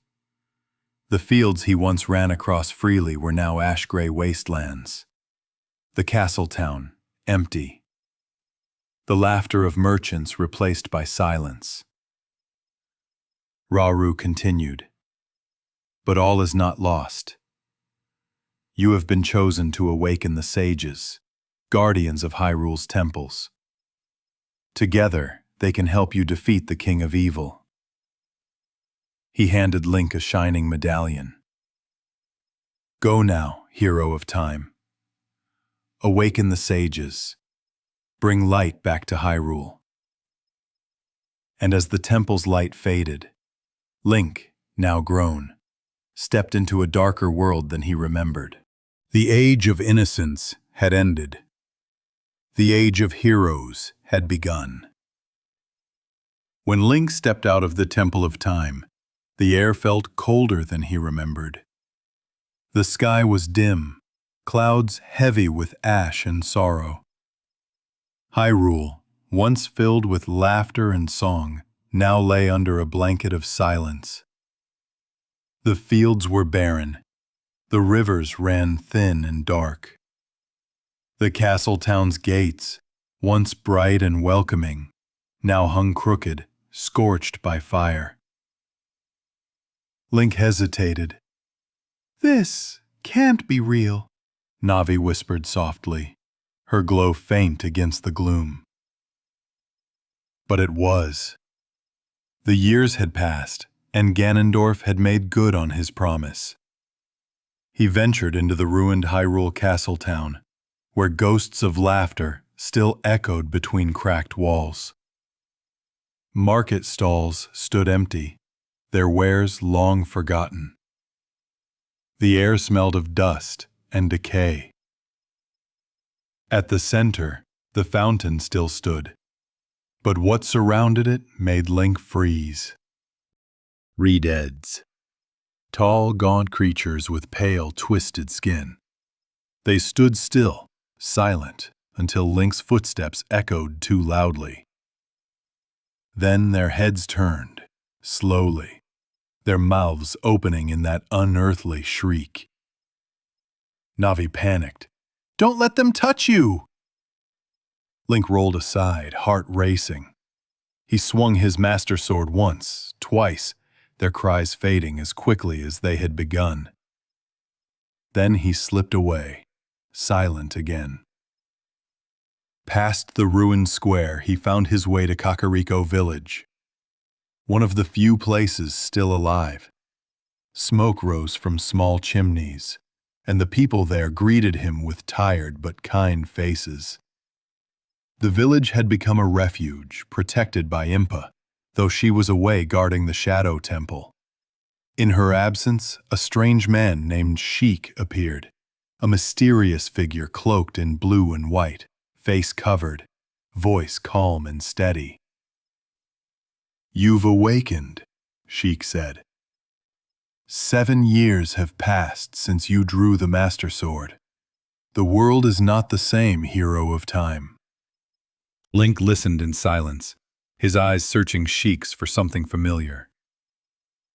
The fields he once ran across freely were now ash-gray wastelands. The castle town, empty. The laughter of merchants replaced by silence. Rauru continued, "But all is not lost. You have been chosen to awaken the sages, guardians of Hyrule's temples. Together, they can help you defeat the King of Evil." He handed Link a shining medallion. "Go now, hero of time. Awaken the sages. Bring light back to Hyrule." And as the temple's light faded, Link, now grown, stepped into a darker world than he remembered. The age of innocence had ended. The age of heroes had begun. When Link stepped out of the Temple of Time, the air felt colder than he remembered. The sky was dim, clouds heavy with ash and sorrow. Hyrule, once filled with laughter and song, now lay under a blanket of silence. The fields were barren. The rivers ran thin and dark. The castle town's gates, once bright and welcoming, now hung crooked, scorched by fire. Link hesitated. "This can't be real," Navi whispered softly, her glow faint against the gloom. But it was. The years had passed, and Ganondorf had made good on his promise. He ventured into the ruined Hyrule castle town, where ghosts of laughter still echoed between cracked walls. Market stalls stood empty, their wares long forgotten. The air smelled of dust and decay. At the center, the fountain still stood, but what surrounded it made Link freeze. Redeads. Tall, gaunt creatures with pale, twisted skin. They stood still, silent, until Link's footsteps echoed too loudly. Then their heads turned, slowly, their mouths opening in that unearthly shriek. Navi panicked. "Don't let them touch you!" Link rolled aside, heart racing. He swung his Master Sword once, twice, their cries fading as quickly as they had begun. Then he slipped away, silent again. Past the ruined square, he found his way to Kokiri village, one of the few places still alive. Smoke rose from small chimneys, and the people there greeted him with tired but kind faces. The village had become a refuge, protected by Impa, though she was away guarding the Shadow Temple. In her absence, a strange man named Sheik appeared, a mysterious figure cloaked in blue and white, face covered, voice calm and steady. You've awakened, Sheik said. 7 years have passed since you drew the Master Sword. The world is not the same, hero of time. Link listened in silence, his eyes searching Sheik's for something familiar.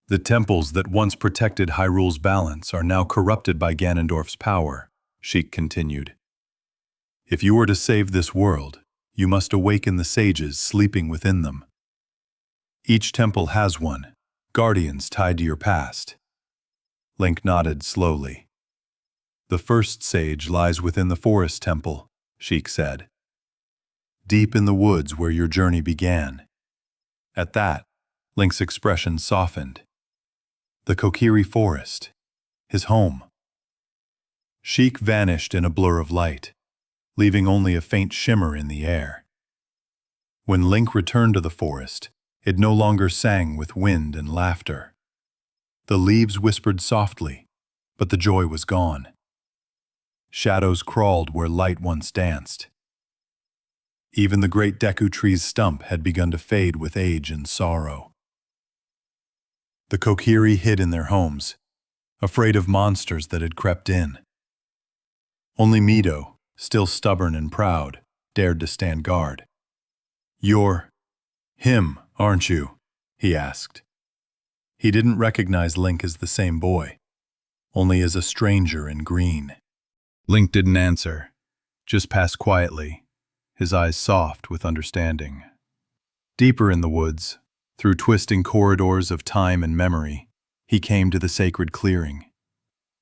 The temples that once protected Hyrule's balance are now corrupted by Ganondorf's power, Sheik continued. If you are to save this world, you must awaken the sages sleeping within them. Each temple has one, guardians tied to your past. Link nodded slowly. The first sage lies within the forest temple, Sheik said. Deep in the woods where your journey began. At that, Link's expression softened. The Kokiri Forest, his home. Sheik vanished in a blur of light, leaving only a faint shimmer in the air. When Link returned to the forest, it no longer sang with wind and laughter. The leaves whispered softly, but the joy was gone. Shadows crawled where light once danced. Even the great Deku tree's stump had begun to fade with age and sorrow. The Kokiri hid in their homes, afraid of monsters that had crept in. Only Mido, still stubborn and proud, dared to stand guard. You're him, aren't you? He asked. He didn't recognize Link as the same boy, only as a stranger in green. Link didn't answer, just passed quietly, his eyes soft with understanding. Deeper in the woods, through twisting corridors of time and memory, he came to the sacred clearing,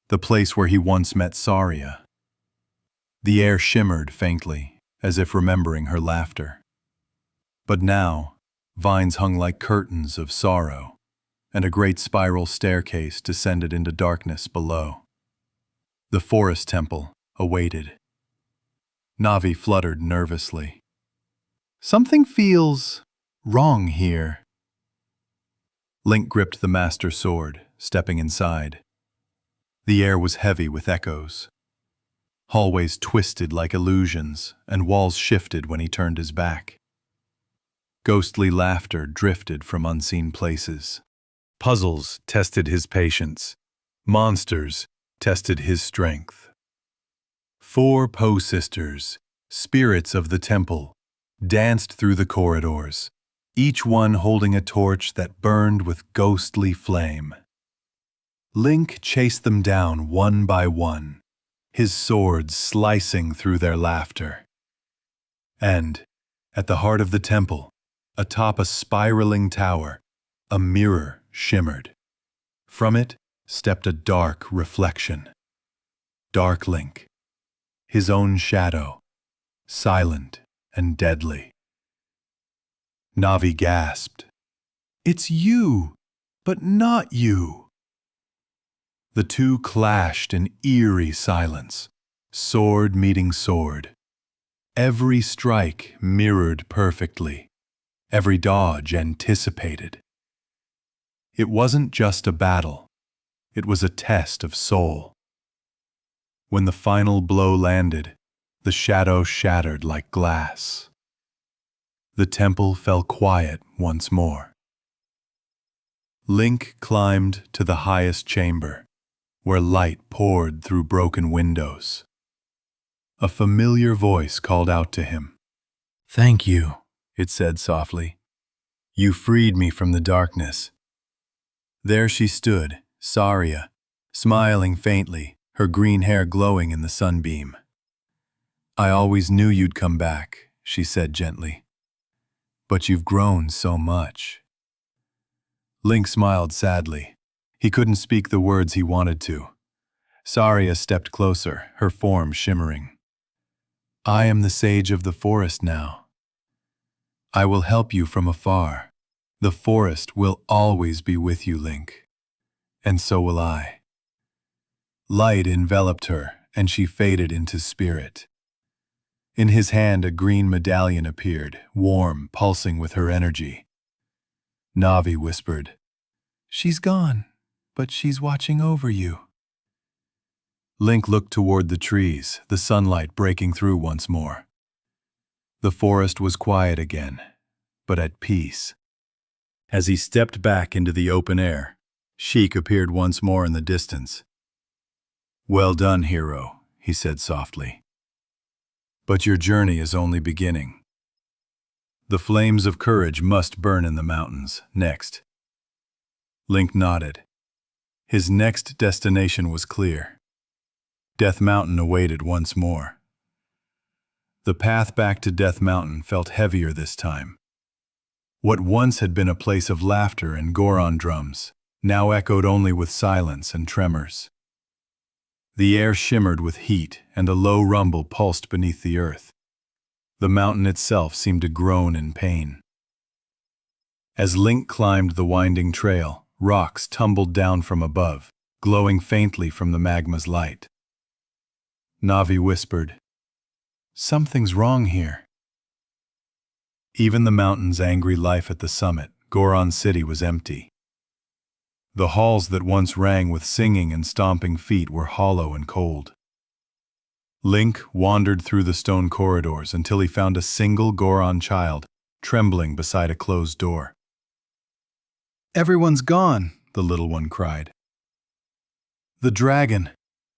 the place where he once met Saria. The air shimmered faintly, as if remembering her laughter. But now, vines hung like curtains of sorrow, and a great spiral staircase descended into darkness below. The forest temple awaited. Navi fluttered nervously. Something feels wrong here. Link gripped the Master Sword, stepping inside. The air was heavy with echoes. Hallways twisted like illusions, and walls shifted when he turned his back. Ghostly laughter drifted from unseen places. Puzzles tested his patience. Monsters tested his strength. 4 Po sisters, spirits of the temple, danced through the corridors, each one holding a torch that burned with ghostly flame. Link chased them down one by one, his sword slicing through their laughter. And, at the heart of the temple, atop a spiraling tower, a mirror shimmered. From it stepped a dark reflection. Dark Link, his own shadow, silent and deadly. Navi gasped. It's you, but not you. The two clashed in eerie silence, sword meeting sword. Every strike mirrored perfectly, every dodge anticipated. It wasn't just a battle, it was a test of soul. When the final blow landed, the shadow shattered like glass. The temple fell quiet once more. Link climbed to the highest chamber, where light poured through broken windows. A familiar voice called out to him. Thank you, it said softly. You freed me from the darkness. There she stood, Saria, smiling faintly, her green hair glowing in the sunbeam. I always knew you'd come back, she said gently. But you've grown so much. Link smiled sadly. He couldn't speak the words he wanted to. Saria stepped closer, her form shimmering. I am the sage of the forest now. I will help you from afar. The forest will always be with you, Link. And so will I. Light enveloped her, and she faded into spirit. In his hand a green medallion appeared, warm, pulsing with her energy. Navi whispered, She's gone, but she's watching over you. Link looked toward the trees, the sunlight breaking through once more. The forest was quiet again, but at peace. As he stepped back into the open air, Sheik appeared once more in the distance. "Well done, hero," he said softly. "But your journey is only beginning. The flames of courage must burn in the mountains next." Link nodded. His next destination was clear. Death Mountain awaited once more. The path back to Death Mountain felt heavier this time. What once had been a place of laughter and Goron drums now echoed only with silence and tremors. The air shimmered with heat, and a low rumble pulsed beneath the earth. The mountain itself seemed to groan in pain. As Link climbed the winding trail, rocks tumbled down from above, glowing faintly from the magma's light. Navi whispered, "Something's wrong here." Even the mountain's angry life at the summit, Goron City, was empty. The halls that once rang with singing and stomping feet were hollow and cold. Link wandered through the stone corridors until he found a single Goron child trembling beside a closed door. "Everyone's gone," the little one cried. "The dragon,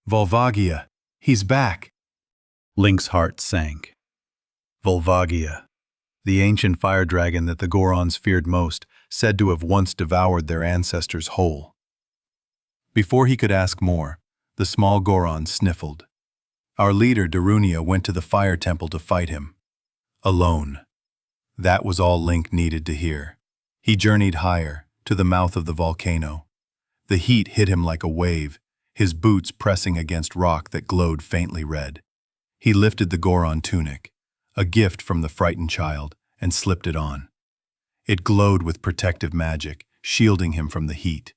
Volvagia, he's back." Link's heart sank. Volvagia, the ancient fire dragon that the Gorons feared most, said to have once devoured their ancestors whole. Before he could ask more, the small Goron sniffled. Our leader, Darunia, went to the fire temple to fight him. Alone. That was all Link needed to hear. He journeyed higher, to the mouth of the volcano. The heat hit him like a wave, his boots pressing against rock that glowed faintly red. He lifted the Goron tunic, a gift from the frightened child, and slipped it on. It glowed with protective magic, shielding him from the heat.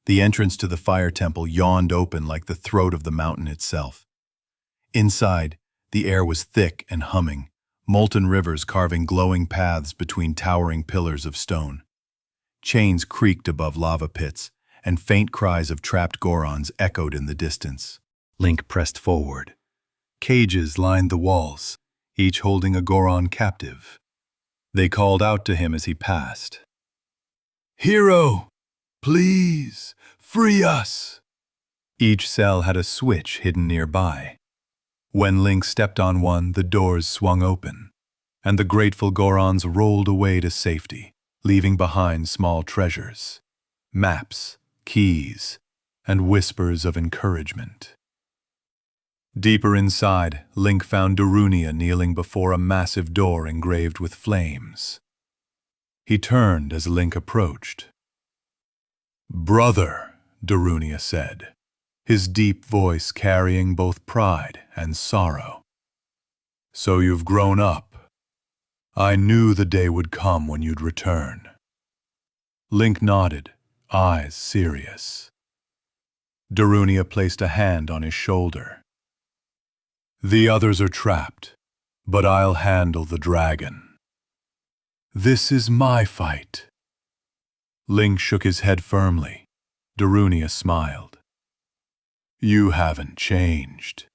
The entrance to the fire temple yawned open like the throat of the mountain itself. Inside, the air was thick and humming, molten rivers carving glowing paths between towering pillars of stone. Chains creaked above lava pits, and faint cries of trapped Gorons echoed in the distance. Link pressed forward. Cages lined the walls, each holding a Goron captive. They called out to him as he passed. "Hero, please, free us!" Each cell had a switch hidden nearby. When Link stepped on one, the doors swung open, and the grateful Gorons rolled away to safety, leaving behind small treasures, maps, keys, and whispers of encouragement. Deeper inside, Link found Darunia kneeling before a massive door engraved with flames. He turned as Link approached. "Brother," Darunia said, his deep voice carrying both pride and sorrow. "So you've grown up. I knew the day would come when you'd return." Link nodded, eyes serious. Darunia placed a hand on his shoulder. "The others are trapped, but I'll handle the dragon. This is my fight." Link shook his head firmly. Darunia smiled. "You haven't changed.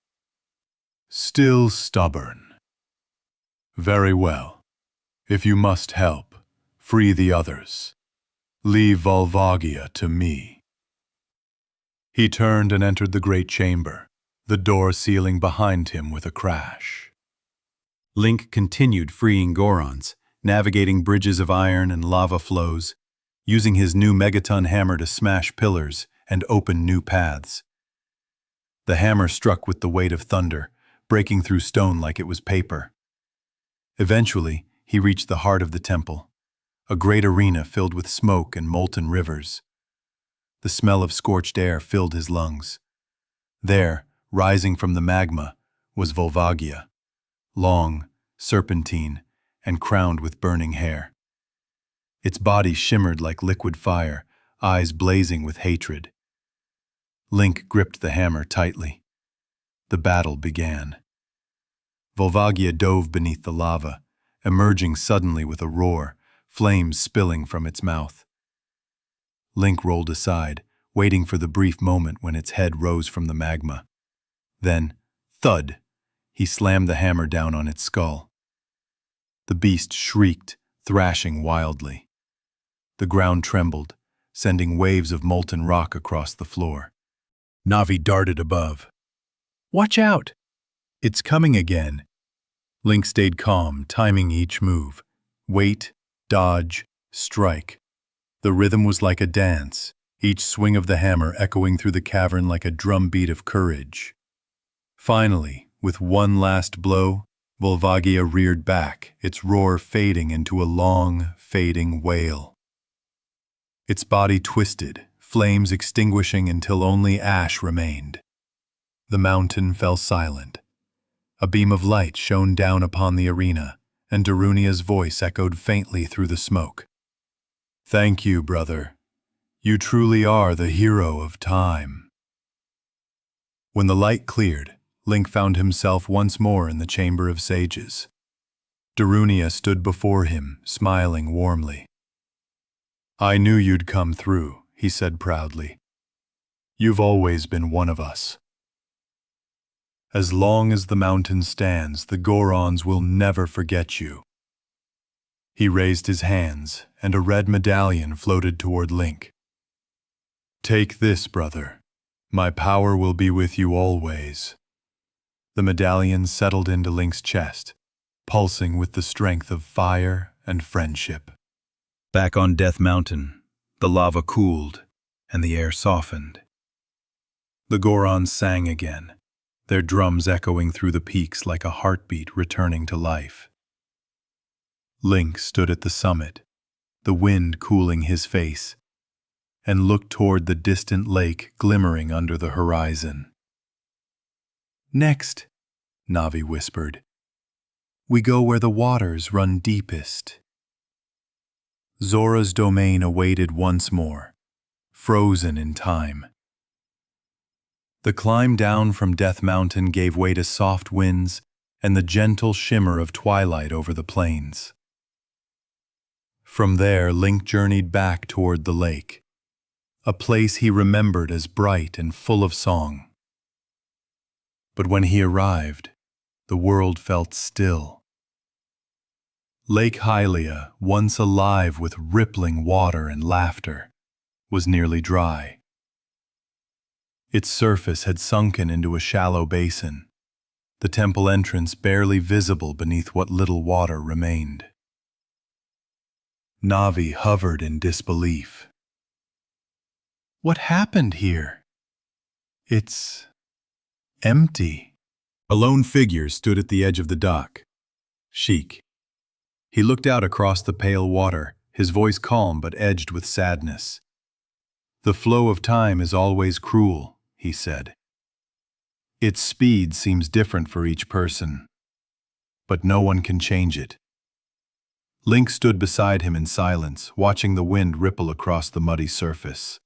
Still stubborn. Very well. If you must help, free the others. Leave Volvagia to me." He turned and entered the great chamber, the door sealing behind him with a crash. Link continued freeing Gorons, navigating bridges of iron and lava flows, using his new megaton hammer to smash pillars and open new paths. The hammer struck with the weight of thunder, breaking through stone like it was paper. Eventually, he reached the heart of the temple, a great arena filled with smoke and molten rivers. The smell of scorched air filled his lungs. There, rising from the magma, was Volvagia, long, serpentine, and crowned with burning hair. Its body shimmered like liquid fire, eyes blazing with hatred. Link gripped the hammer tightly. The battle began. Volvagia dove beneath the lava, emerging suddenly with a roar, flames spilling from its mouth. Link rolled aside, waiting for the brief moment when its head rose from the magma. Then, thud, he slammed the hammer down on its skull. The beast shrieked, thrashing wildly. The ground trembled, sending waves of molten rock across the floor. Navi darted above. "Watch out! It's coming again." Link stayed calm, timing each move. Wait, dodge, strike. The rhythm was like a dance, each swing of the hammer echoing through the cavern like a drumbeat of courage. Finally, with one last blow, Volvagia reared back, its roar fading into a long, fading wail. Its body twisted, flames extinguishing until only ash remained. The mountain fell silent. A beam of light shone down upon the arena, and Darunia's voice echoed faintly through the smoke. "Thank you, brother. You truly are the hero of time." When the light cleared, Link found himself once more in the Chamber of Sages. Darunia stood before him, smiling warmly. "I knew you'd come through," he said proudly. "You've always been one of us. As long as the mountain stands, the Gorons will never forget you." He raised his hands, and a red medallion floated toward Link. "Take this, brother. My power will be with you always." The medallion settled into Link's chest, pulsing with the strength of fire and friendship. Back on Death Mountain, the lava cooled, and the air softened. The Gorons sang again, their drums echoing through the peaks like a heartbeat returning to life. Link stood at the summit, the wind cooling his face, and looked toward the distant lake glimmering under the horizon. "Next," Navi whispered, "we go where the waters run deepest." Zora's domain awaited once more, frozen in time. The climb down from Death Mountain gave way to soft winds and the gentle shimmer of twilight over the plains. From there, Link journeyed back toward the lake, a place he remembered as bright and full of song. But when he arrived, the world felt still. Lake Hylia, once alive with rippling water and laughter, was nearly dry. Its surface had sunken into a shallow basin, the temple entrance barely visible beneath what little water remained. Navi hovered in disbelief. "What happened here? It's empty." A lone figure stood at the edge of the dock. Sheik. He looked out across the pale water, his voice calm but edged with sadness. "The flow of time is always cruel," he said. "Its speed seems different for each person, but no one can change it." Link stood beside him in silence, watching the wind ripple across the muddy surface.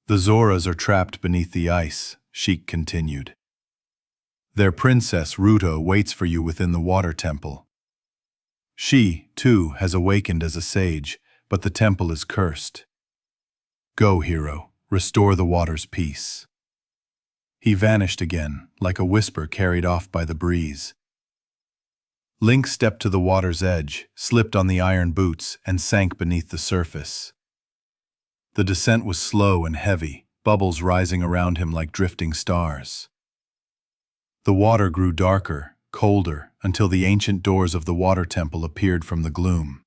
"The Zoras are trapped beneath the ice," Sheik continued. "Their princess, Ruto, waits for you within the water temple. She, too, has awakened as a sage, but the temple is cursed. Go, hero, restore the water's peace." He vanished again, like a whisper carried off by the breeze. Link stepped to the water's edge, slipped on the iron boots, and sank beneath the surface. The descent was slow and heavy, bubbles rising around him like drifting stars. The water grew darker, colder, until the ancient doors of the water temple appeared from the gloom.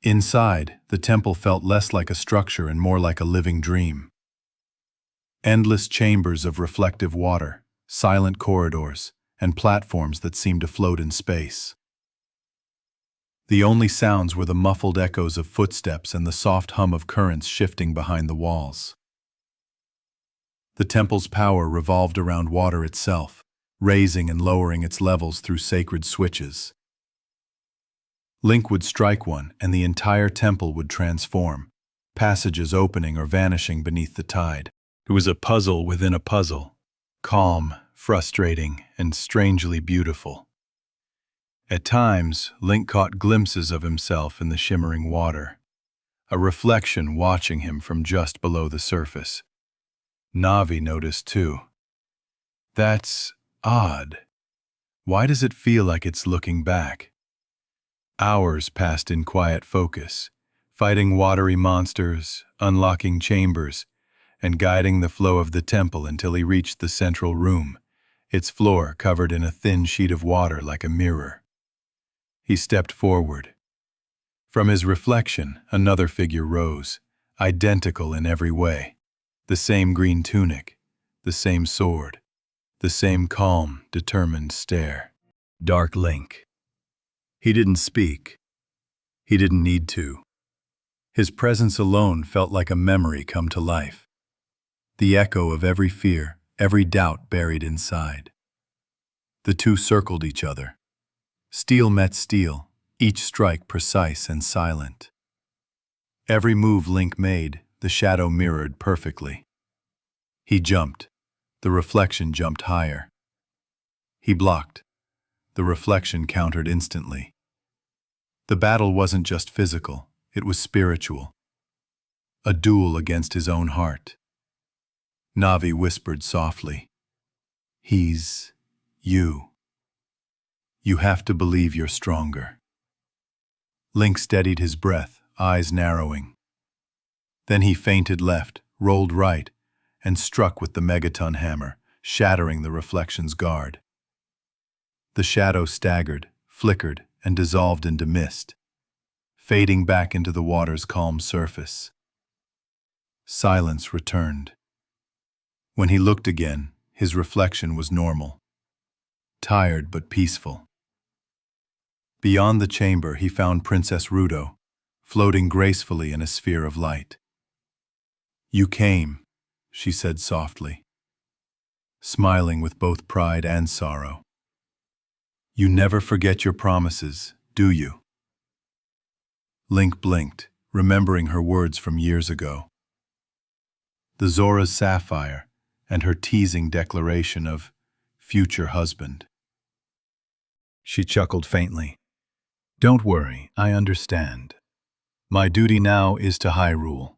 Inside, the temple felt less like a structure and more like a living dream. Endless chambers of reflective water, silent corridors, and platforms that seemed to float in space. The only sounds were the muffled echoes of footsteps and the soft hum of currents shifting behind the walls. The temple's power revolved around water itself, raising and lowering its levels through sacred switches. Link would strike one, and the entire temple would transform, passages opening or vanishing beneath the tide. It was a puzzle within a puzzle, calm, frustrating, and strangely beautiful. At times, Link caught glimpses of himself in the shimmering water, a reflection watching him from just below the surface. Navi noticed too. "That's odd. Why does it feel like it's looking back?" Hours passed in quiet focus, fighting watery monsters, unlocking chambers, and guiding the flow of the temple until he reached the central room, its floor covered in a thin sheet of water like a mirror. He stepped forward. From his reflection, another figure rose, identical in every way. The same green tunic, the same sword, the same calm, determined stare. Dark Link. He didn't speak. He didn't need to. His presence alone felt like a memory come to life. The echo of every fear, every doubt buried inside. The two circled each other. Steel met steel, each strike precise and silent. Every move Link made, the shadow mirrored perfectly. He jumped. The reflection jumped higher. He blocked. The reflection countered instantly. The battle wasn't just physical, it was spiritual. A duel against his own heart. Navi whispered softly, "He's you. You have to believe you're stronger." Link steadied his breath, eyes narrowing. Then he feinted left, rolled right, and struck with the megaton hammer, shattering the reflection's guard. The shadow staggered, flickered, and dissolved into mist, fading back into the water's calm surface. Silence returned. When he looked again, his reflection was normal, tired but peaceful. Beyond the chamber, he found Princess Rudo, floating gracefully in a sphere of light. "You came," she said softly, smiling with both pride and sorrow. "You never forget your promises, do you?" Link blinked, remembering her words from years ago. The Zora's sapphire and her teasing declaration of future husband. She chuckled faintly. "Don't worry, I understand. My duty now is to Hyrule."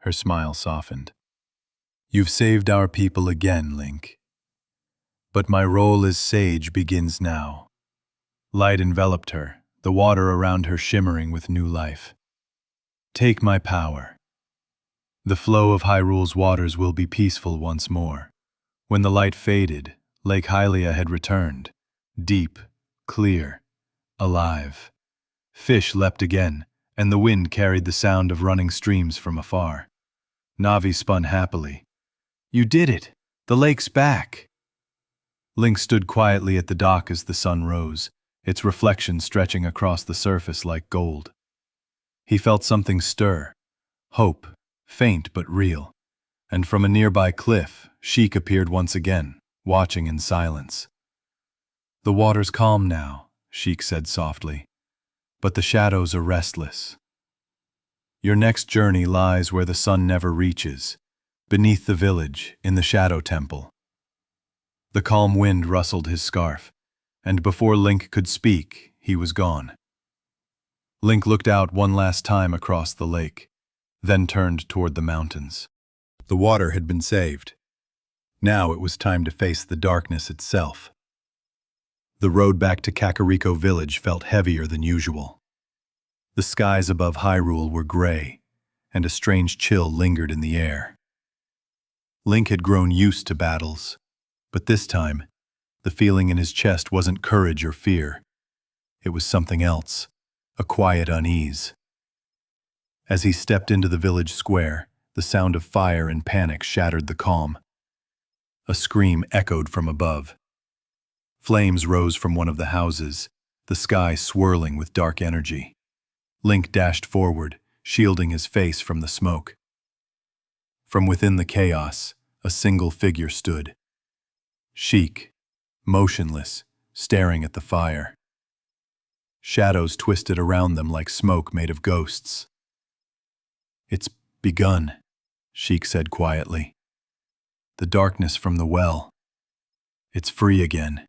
Her smile softened. "You've saved our people again, Link. But my role as sage begins now." Light enveloped her, the water around her shimmering with new life. "Take my power. The flow of Hyrule's waters will be peaceful once more." When the light faded, Lake Hylia had returned, deep, clear, alive. Fish leapt again, and the wind carried the sound of running streams from afar. Navi spun happily. "You did it! The lake's back!" Link stood quietly at the dock as the sun rose, its reflection stretching across the surface like gold. He felt something stir, hope, faint but real, and from a nearby cliff, Sheik appeared once again, watching in silence. "The water's calm now," Sheik said softly, "but the shadows are restless. Your next journey lies where the sun never reaches, beneath the village, in the Shadow Temple." The calm wind rustled his scarf, and before Link could speak, he was gone. Link looked out one last time across the lake, then turned toward the mountains. The water had been saved. Now it was time to face the darkness itself. The road back to Kakariko Village felt heavier than usual. The skies above Hyrule were gray, and a strange chill lingered in the air. Link had grown used to battles, but this time, the feeling in his chest wasn't courage or fear. It was something else, a quiet unease. As he stepped into the village square, the sound of fire and panic shattered the calm. A scream echoed from above. Flames rose from one of the houses, the sky swirling with dark energy. Link dashed forward, shielding his face from the smoke. From within the chaos, a single figure stood. Sheik, motionless, staring at the fire. Shadows twisted around them like smoke made of ghosts. "It's begun," Sheik said quietly. "The darkness from the well. It's free again."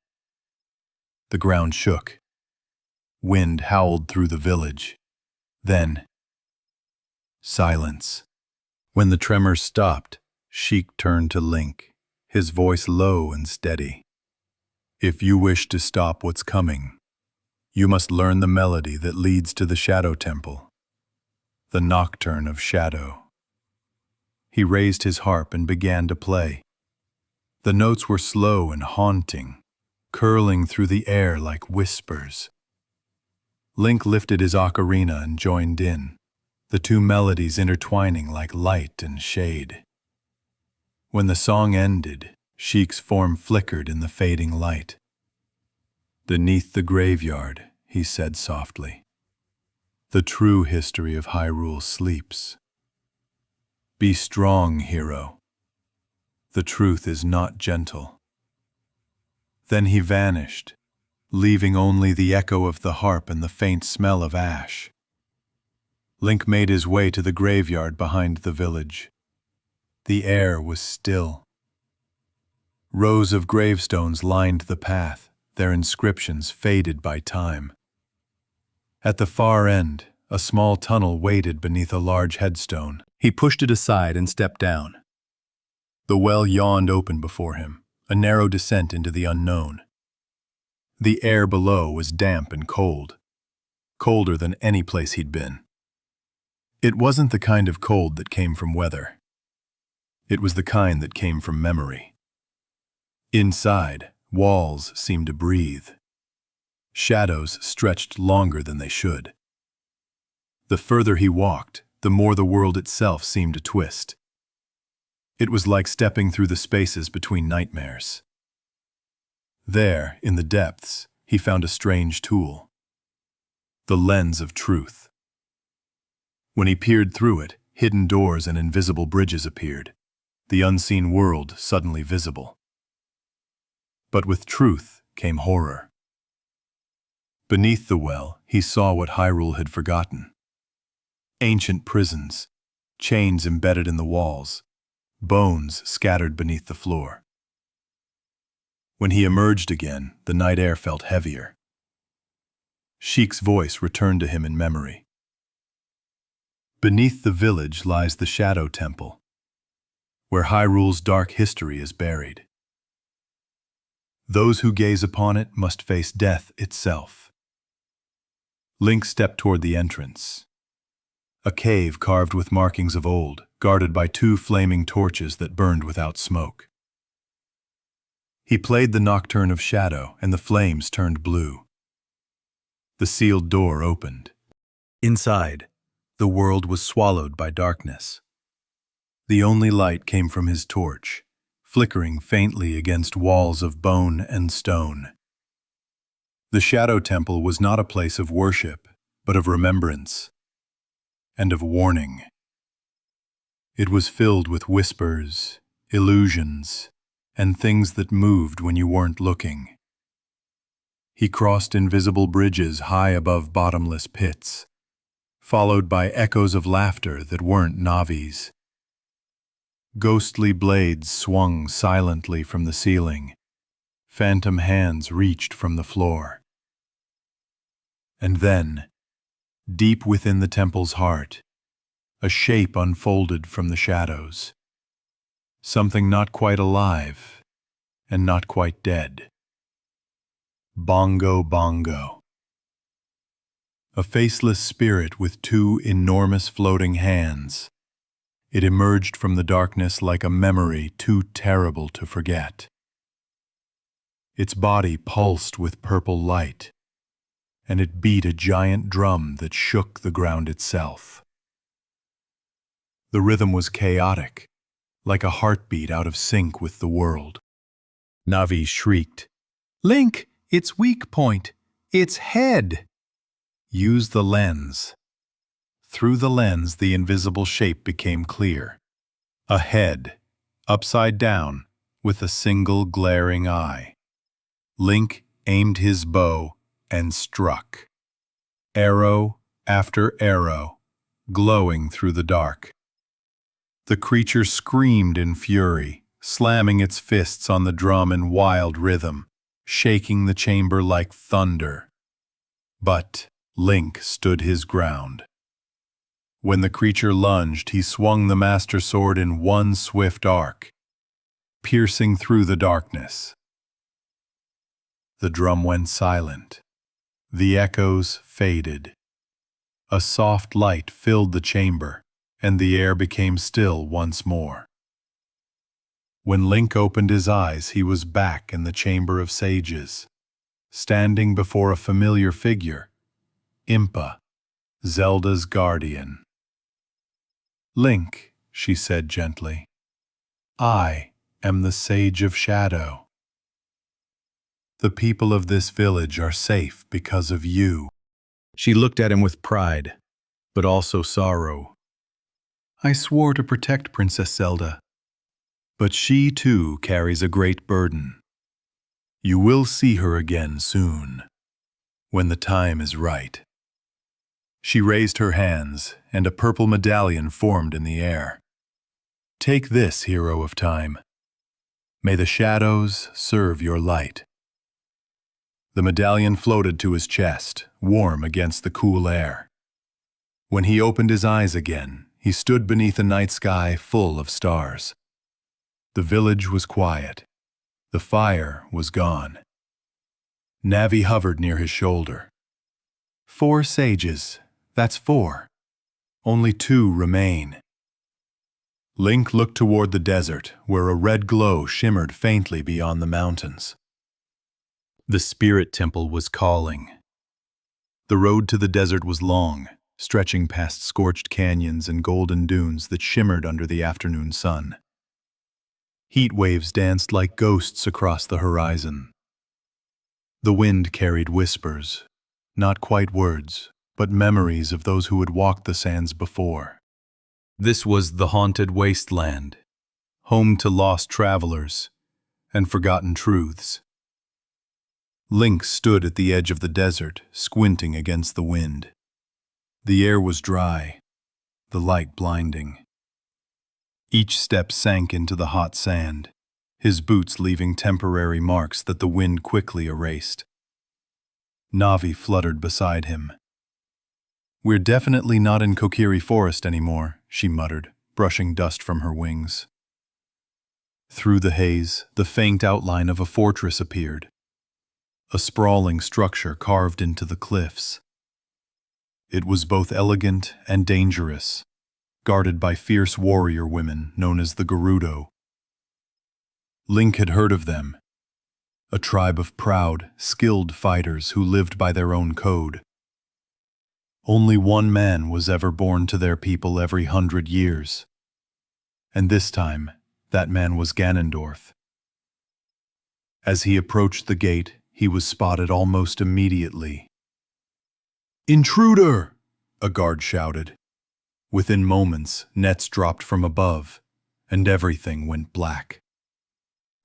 The ground shook. Wind howled through the village. Then, silence. When the tremors stopped, Sheik turned to Link, his voice low and steady. "If you wish to stop what's coming, you must learn the melody that leads to the Shadow Temple. the Nocturne of Shadow. He raised his harp and began to play. The notes were slow and haunting, curling through the air like whispers. Link lifted his ocarina and joined in, the two melodies intertwining like light and shade. When the song ended, Sheik's form flickered in the fading light. "Beneath the graveyard," he said softly, "the true history of Hyrule sleeps. Be strong, hero. The truth is not gentle." Then he vanished, leaving only the echo of the harp and the faint smell of ash. Link made his way to the graveyard behind the village. The air was still. Rows of gravestones lined the path, their inscriptions faded by time. At the far end, a small tunnel waited beneath a large headstone. He pushed it aside and stepped down. The well yawned open before him, a narrow descent into the unknown. The air below was damp and cold, colder than any place he'd been. It wasn't the kind of cold that came from weather. It was the kind that came from memory. Inside, walls seemed to breathe. Shadows stretched longer than they should. The further he walked, the more the world itself seemed to twist. It was like stepping through the spaces between nightmares. There, in the depths, he found a strange tool. The lens of truth. When he peered through it, hidden doors and invisible bridges appeared, the unseen world suddenly visible. But with truth came horror. Beneath the well, he saw what Hyrule had forgotten. Ancient prisons, chains embedded in the walls, bones scattered beneath the floor. When he emerged again, the night air felt heavier. Sheik's voice returned to him in memory. Beneath the village lies the Shadow Temple, where Hyrule's dark history is buried. Those who gaze upon it must face death itself. Link stepped toward the entrance. A cave carved with markings of old, guarded by two flaming torches that burned without smoke. He played the Nocturne of Shadow, and the flames turned blue. The sealed door opened. Inside, the world was swallowed by darkness. The only light came from his torch, flickering faintly against walls of bone and stone. The Shadow Temple was not a place of worship, but of remembrance and of warning. It was filled with whispers, illusions, and things that moved when you weren't looking. He crossed invisible bridges high above bottomless pits, followed by echoes of laughter that weren't Navi's. Ghostly blades swung silently from the ceiling. Phantom hands reached from the floor. And then, deep within the temple's heart, a shape unfolded from the shadows. Something not quite alive and not quite dead. Bongo Bongo. A faceless spirit with two enormous floating hands. It emerged from the darkness like a memory too terrible to forget. Its body pulsed with purple light, and it beat a giant drum that shook the ground itself. The rhythm was chaotic, like a heartbeat out of sync with the world. Navi shrieked, "Link, its weak point! Its head!" Use the lens. Through the lens, the invisible shape became clear. A head, upside down, with a single glaring eye. Link aimed his bow and struck. Arrow after arrow, glowing through the dark. The creature screamed in fury, slamming its fists on the drum in wild rhythm, shaking the chamber like thunder. But Link stood his ground. When the creature lunged, he swung the Master Sword in one swift arc, piercing through the darkness. The drum went silent. The echoes faded. A soft light filled the chamber, and the air became still once more. When Link opened his eyes, he was back in the Chamber of Sages, standing before a familiar figure, Impa, Zelda's guardian. "Link," she said gently, "I am the Sage of Shadow. The people of this village are safe because of you." She looked at him with pride, but also sorrow. "I swore to protect Princess Zelda, but she too carries a great burden. You will see her again soon, when the time is right." She raised her hands, and a purple medallion formed in the air. "Take this, Hero of Time. May the shadows serve your light." The medallion floated to his chest, warm against the cool air. When he opened his eyes again, he stood beneath a night sky full of stars. The village was quiet. The fire was gone. Navi hovered near his shoulder. 4 sages, that's 4. Only 2 remain." Link looked toward the desert, where a red glow shimmered faintly beyond the mountains. The spirit temple was calling. The road to the desert was long, stretching past scorched canyons and golden dunes that shimmered under the afternoon sun. Heat waves danced like ghosts across the horizon. The wind carried whispers, not quite words, but memories of those who had walked the sands before. This was the haunted wasteland, home to lost travelers and forgotten truths. Link stood at the edge of the desert, squinting against the wind. The air was dry, the light blinding. Each step sank into the hot sand, his boots leaving temporary marks that the wind quickly erased. Navi fluttered beside him. "We're definitely not in Kokiri Forest anymore," she muttered, brushing dust from her wings. Through the haze, the faint outline of a fortress appeared, a sprawling structure carved into the cliffs. It was both elegant and dangerous, guarded by fierce warrior women known as the Gerudo. Link had heard of them, a tribe of proud, skilled fighters who lived by their own code. Only one man was ever born to their people every 100 years, and this time that man was Ganondorf. As he approached the gate, he was spotted almost immediately. "Intruder!" a guard shouted. Within moments, nets dropped from above, and everything went black.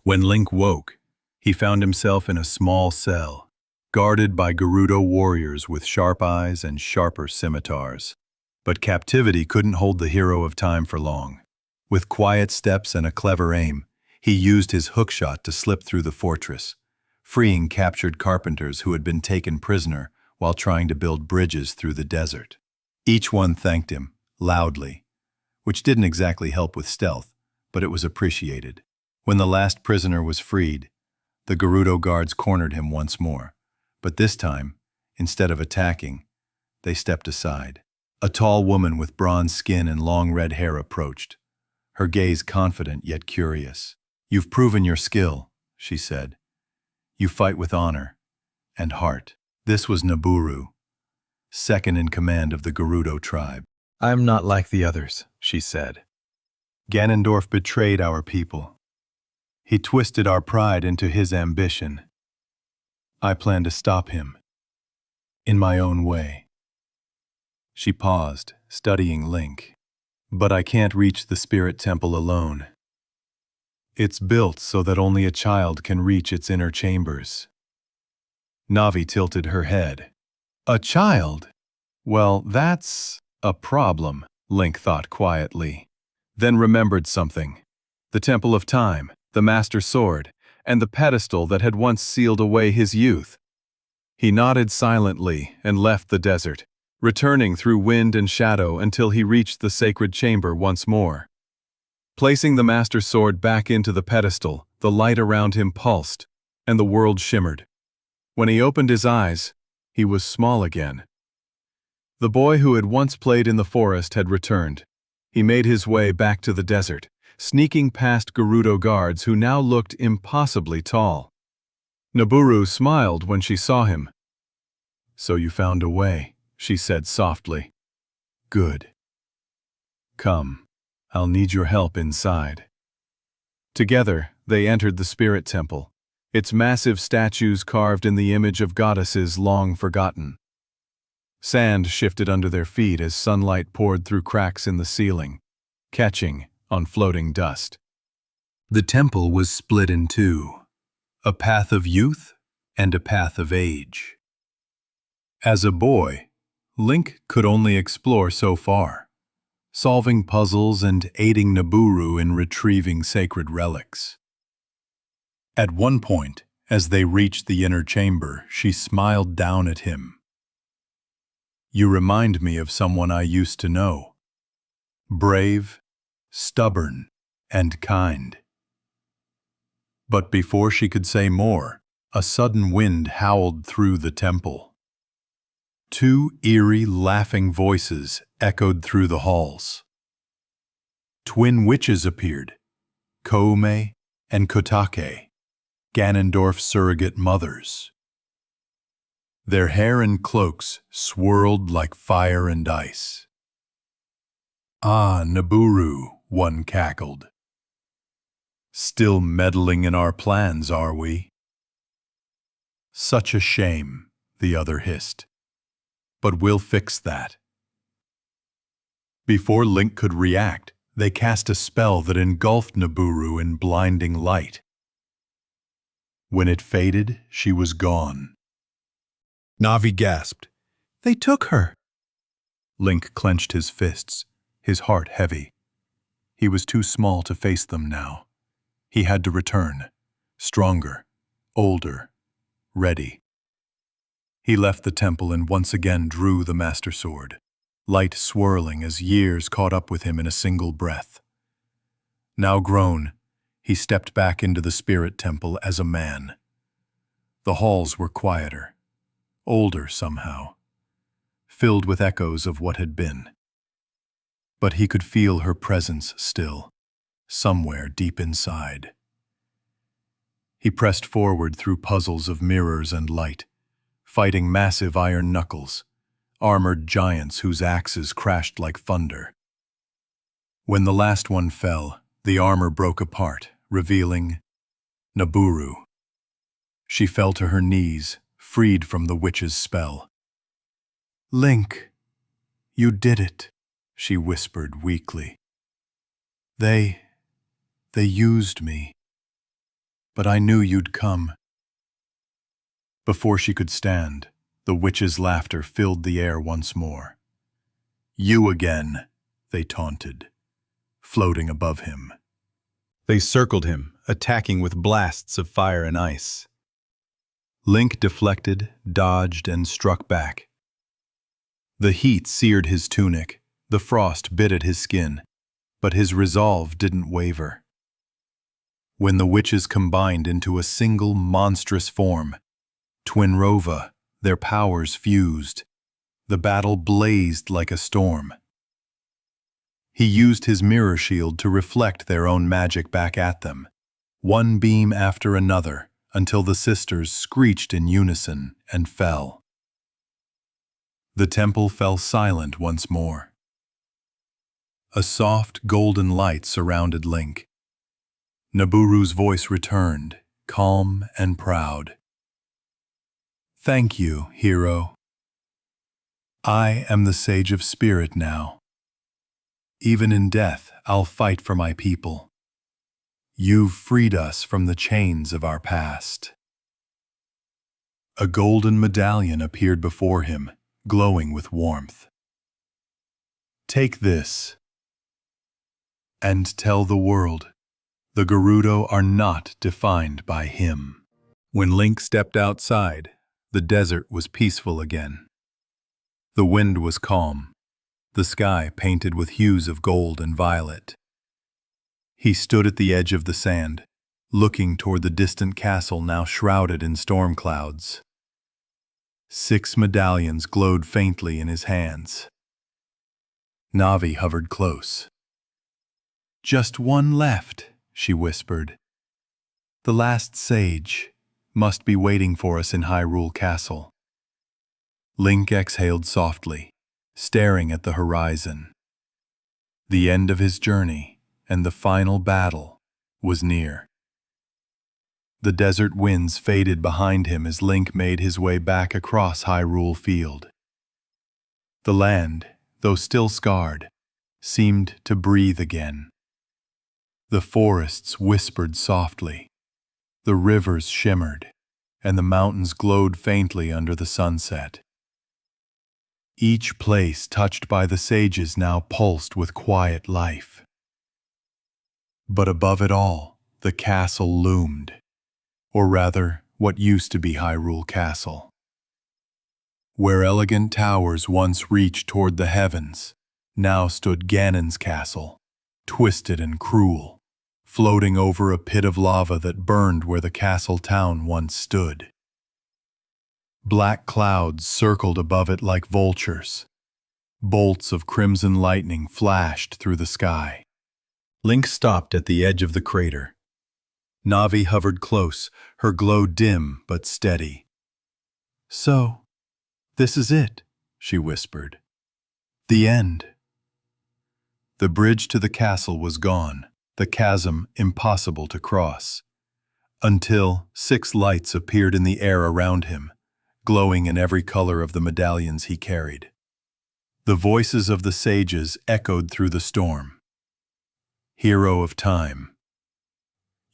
When Link woke, he found himself in a small cell, guarded by Gerudo warriors with sharp eyes and sharper scimitars. But captivity couldn't hold the Hero of Time for long. With quiet steps and a clever aim, he used his hookshot to slip through the fortress, freeing captured carpenters who had been taken prisoner while trying to build bridges through the desert. Each one thanked him, loudly, which didn't exactly help with stealth, but it was appreciated. When the last prisoner was freed, the Gerudo guards cornered him once more, but this time, instead of attacking, they stepped aside. A tall woman with bronze skin and long red hair approached, her gaze confident yet curious. "You've proven your skill," she said. "You fight with honor and heart." This was Naburu, second in command of the Gerudo tribe. "I'm not like the others," she said. "Ganondorf betrayed our people. He twisted our pride into his ambition. I plan to stop him, in my own way." She paused, studying Link. "But I can't reach the Spirit Temple alone. It's built so that only a child can reach its inner chambers." Navi tilted her head. "A child? Well, that's a problem," Link thought quietly. Then remembered something. The Temple of Time, the Master Sword, and the pedestal that had once sealed away his youth. He nodded silently and left the desert, returning through wind and shadow until he reached the sacred chamber once more. Placing the Master Sword back into the pedestal, the light around him pulsed, and the world shimmered. When he opened his eyes, he was small again. The boy who had once played in the forest had returned. He made his way back to the desert, sneaking past Gerudo guards who now looked impossibly tall. Naburu smiled when she saw him. "So you found a way," she said softly. "Good. Come, I'll need your help inside." Together, they entered the spirit temple, its massive statues carved in the image of goddesses long forgotten. Sand shifted under their feet as sunlight poured through cracks in the ceiling, catching on floating dust. The temple was split in two, a path of youth and a path of age. As a boy, Link could only explore so far, solving puzzles and aiding Naburu in retrieving sacred relics. At one point, as they reached the inner chamber, she smiled down at him. "You remind me of someone I used to know. Brave, stubborn, and kind." But before she could say more, a sudden wind howled through the temple. Two eerie, laughing voices echoed through the halls. Twin witches appeared, Koume and Kotake, Ganondorf's surrogate mothers. Their hair and cloaks swirled like fire and ice. "Ah, Naburu," one cackled. "Still meddling in our plans, are we?" "Such a shame," the other hissed. "But we'll fix that." Before Link could react, they cast a spell that engulfed Naburu in blinding light. When it faded, she was gone. Navi gasped. "They took her!" Link clenched his fists, his heart heavy. He was too small to face them now. He had to return, stronger, older, ready. He left the temple and once again drew the Master Sword, light swirling as years caught up with him in a single breath. Now grown, he stepped back into the spirit temple as a man. The halls were quieter, older somehow, filled with echoes of what had been. But he could feel her presence still, somewhere deep inside. He pressed forward through puzzles of mirrors and light, fighting massive iron knuckles, armored giants whose axes crashed like thunder. When the last one fell, the armor broke apart, revealing Naburu. She fell to her knees, freed from the witch's spell. "Link, you did it," she whispered weakly. They used me. But I knew you'd come." Before she could stand, the witch's laughter filled the air once more. "You again," they taunted, floating above him. They circled him, attacking with blasts of fire and ice. Link deflected, dodged, and struck back. The heat seared his tunic, the frost bit at his skin, but his resolve didn't waver. When the witches combined into a single monstrous form, Twinrova, their powers fused. The battle blazed like a storm. He used his mirror shield to reflect their own magic back at them, one beam after another, until the sisters screeched in unison and fell. The temple fell silent once more. A soft golden light surrounded Link. Naburu's voice returned, calm and proud. "Thank you, hero. I am the Sage of Spirit now. Even in death, I'll fight for my people. You've freed us from the chains of our past." A golden medallion appeared before him, glowing with warmth. "Take this, and tell the world, the Gerudo are not defined by him." When Link stepped outside, the desert was peaceful again. The wind was calm, the sky painted with hues of gold and violet. He stood at the edge of the sand, looking toward the distant castle now shrouded in storm clouds. 6 medallions glowed faintly in his hands. Navi hovered close. "Just one left," she whispered. "The last sage must be waiting for us in Hyrule Castle." Link exhaled softly, staring at the horizon. The end of his journey and the final battle was near. The desert winds faded behind him as Link made his way back across Hyrule Field. The land, though still scarred, seemed to breathe again. The forests whispered softly, the rivers shimmered, and the mountains glowed faintly under the sunset. Each place touched by the sages now pulsed with quiet life. But above it all, the castle loomed. Or rather, what used to be Hyrule Castle. Where elegant towers once reached toward the heavens, now stood Ganon's castle, twisted and cruel, floating over a pit of lava that burned where the castle town once stood. Black clouds circled above it like vultures. Bolts of crimson lightning flashed through the sky. Link stopped at the edge of the crater. Navi hovered close, her glow dim but steady. "So, this is it," she whispered. "The end." The bridge to the castle was gone, the chasm impossible to cross, until 6 lights appeared in the air around him, glowing in every color of the medallions he carried. The voices of the sages echoed through the storm. "Hero of time,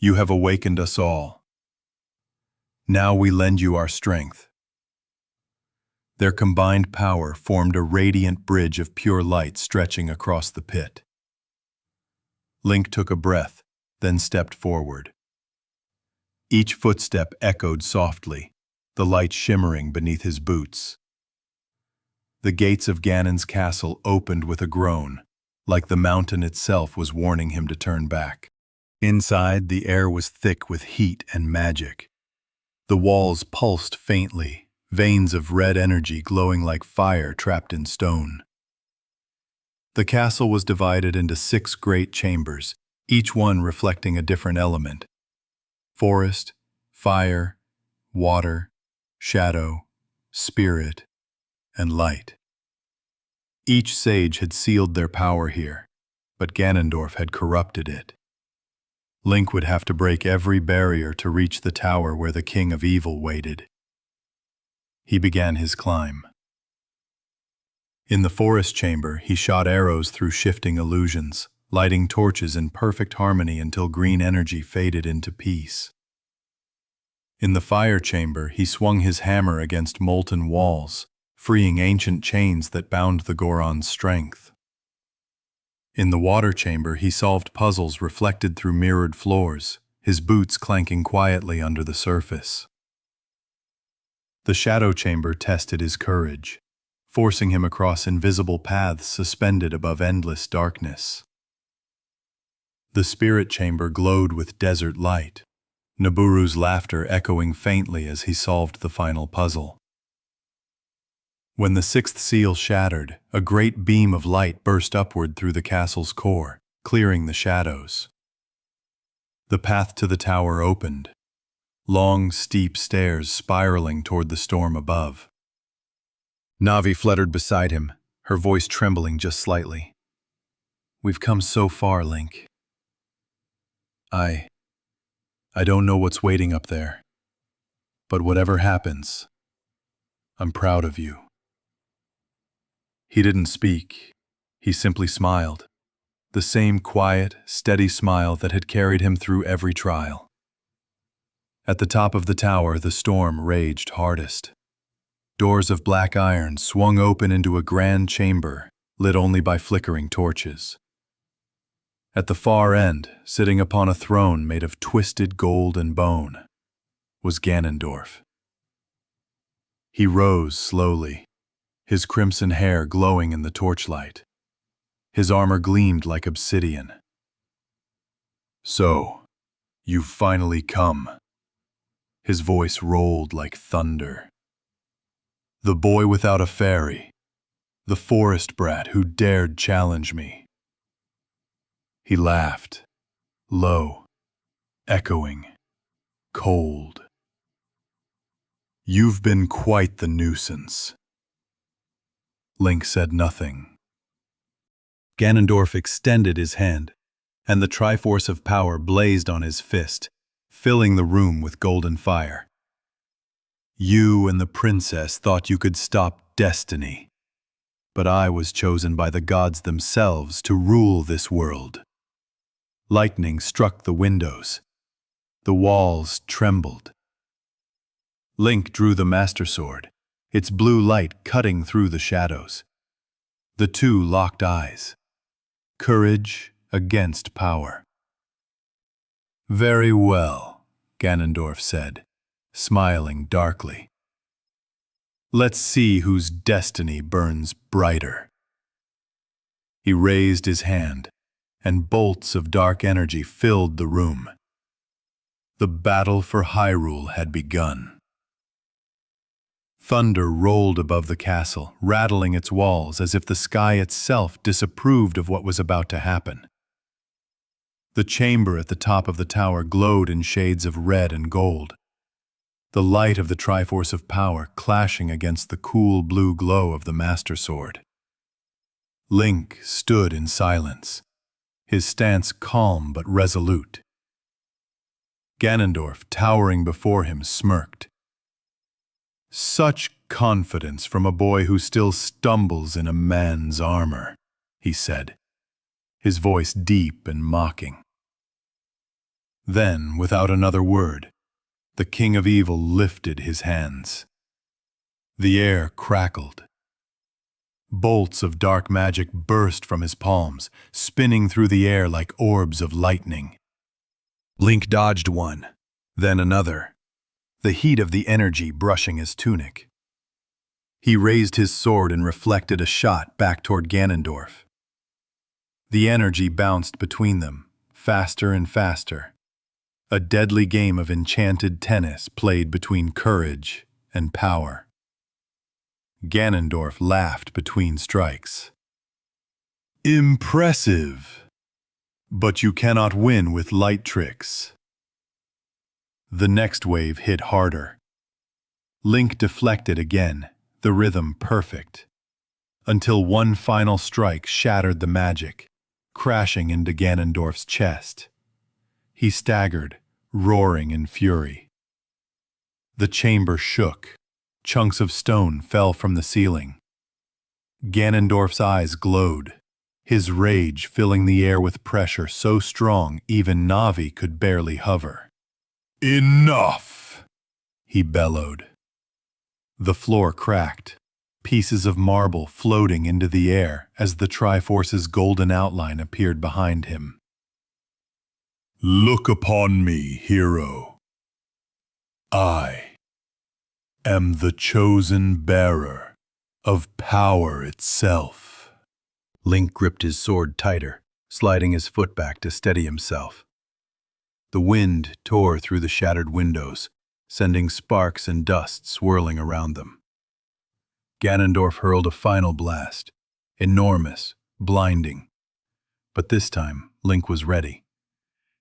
you have awakened us all. Now we lend you our strength." Their combined power formed a radiant bridge of pure light stretching across the pit. Link took a breath, then stepped forward. Each footstep echoed softly, the light shimmering beneath his boots. The gates of Ganon's castle opened with a groan, like the mountain itself was warning him to turn back. Inside, the air was thick with heat and magic. The walls pulsed faintly, veins of red energy glowing like fire trapped in stone. The castle was divided into 6 great chambers, each one reflecting a different element: forest, fire, water, shadow, spirit, and light. Each sage had sealed their power here, but Ganondorf had corrupted it. Link would have to break every barrier to reach the tower where the King of Evil waited. He began his climb. In the forest chamber, he shot arrows through shifting illusions, lighting torches in perfect harmony until green energy faded into peace. In the fire chamber, he swung his hammer against molten walls, freeing ancient chains that bound the Goron's strength. In the water chamber, he solved puzzles reflected through mirrored floors, his boots clanking quietly under the surface. The shadow chamber tested his courage, forcing him across invisible paths suspended above endless darkness. The spirit chamber glowed with desert light, Naburu's laughter echoing faintly as he solved the final puzzle. When the 6th seal shattered, a great beam of light burst upward through the castle's core, clearing the shadows. The path to the tower opened, long, steep stairs spiraling toward the storm above. Navi fluttered beside him, her voice trembling just slightly. "We've come so far, Link. I don't know what's waiting up there, but whatever happens, I'm proud of you." He didn't speak. He simply smiled, the same quiet, steady smile that had carried him through every trial. At the top of the tower, the storm raged hardest. Doors of black iron swung open into a grand chamber, lit only by flickering torches. At the far end, sitting upon a throne made of twisted gold and bone, was Ganondorf. He rose slowly, his crimson hair glowing in the torchlight. His armor gleamed like obsidian. "So, you've finally come." His voice rolled like thunder. The boy without a fairy. The forest brat who dared challenge me. He laughed, low, echoing, cold. You've been quite the nuisance. Link said nothing. Ganondorf extended his hand, and the Triforce of Power blazed on his fist, filling the room with golden fire. You and the princess thought you could stop destiny, but I was chosen by the gods themselves to rule this world. Lightning struck the windows. The walls trembled. Link drew the Master Sword, its blue light cutting through the shadows. The two locked eyes. Courage against power. Very well, Ganondorf said, smiling darkly. Let's see whose destiny burns brighter. He raised his hand, and bolts of dark energy filled the room. The battle for Hyrule had begun. Thunder rolled above the castle, rattling its walls as if the sky itself disapproved of what was about to happen. The chamber at the top of the tower glowed in shades of red and gold, the light of the Triforce of Power clashing against the cool blue glow of the Master Sword. Link stood in silence, his stance calm but resolute. Ganondorf, towering before him, smirked. Such confidence from a boy who still stumbles in a man's armor, he said, his voice deep and mocking. Then, without another word, the King of Evil lifted his hands. The air crackled. Bolts of dark magic burst from his palms, spinning through the air like orbs of lightning. Link dodged one, then another, the heat of the energy brushing his tunic. He raised his sword and reflected a shot back toward Ganondorf. The energy bounced between them, faster and faster. A deadly game of enchanted tennis played between courage and power. Ganondorf laughed between strikes. Impressive! But you cannot win with light tricks. The next wave hit harder. Link deflected again, the rhythm perfect, until one final strike shattered the magic, crashing into Ganondorf's chest. He staggered, roaring in fury. The chamber shook. Chunks of stone fell from the ceiling. Ganondorf's eyes glowed, his rage filling the air with pressure so strong even Navi could barely hover. Enough! He bellowed. The floor cracked, pieces of marble floating into the air as the Triforce's golden outline appeared behind him. Look upon me, hero. I am the chosen bearer of power itself. Link gripped his sword tighter, sliding his foot back to steady himself. The wind tore through the shattered windows, sending sparks and dust swirling around them. Ganondorf hurled a final blast, enormous, blinding. But this time, Link was ready.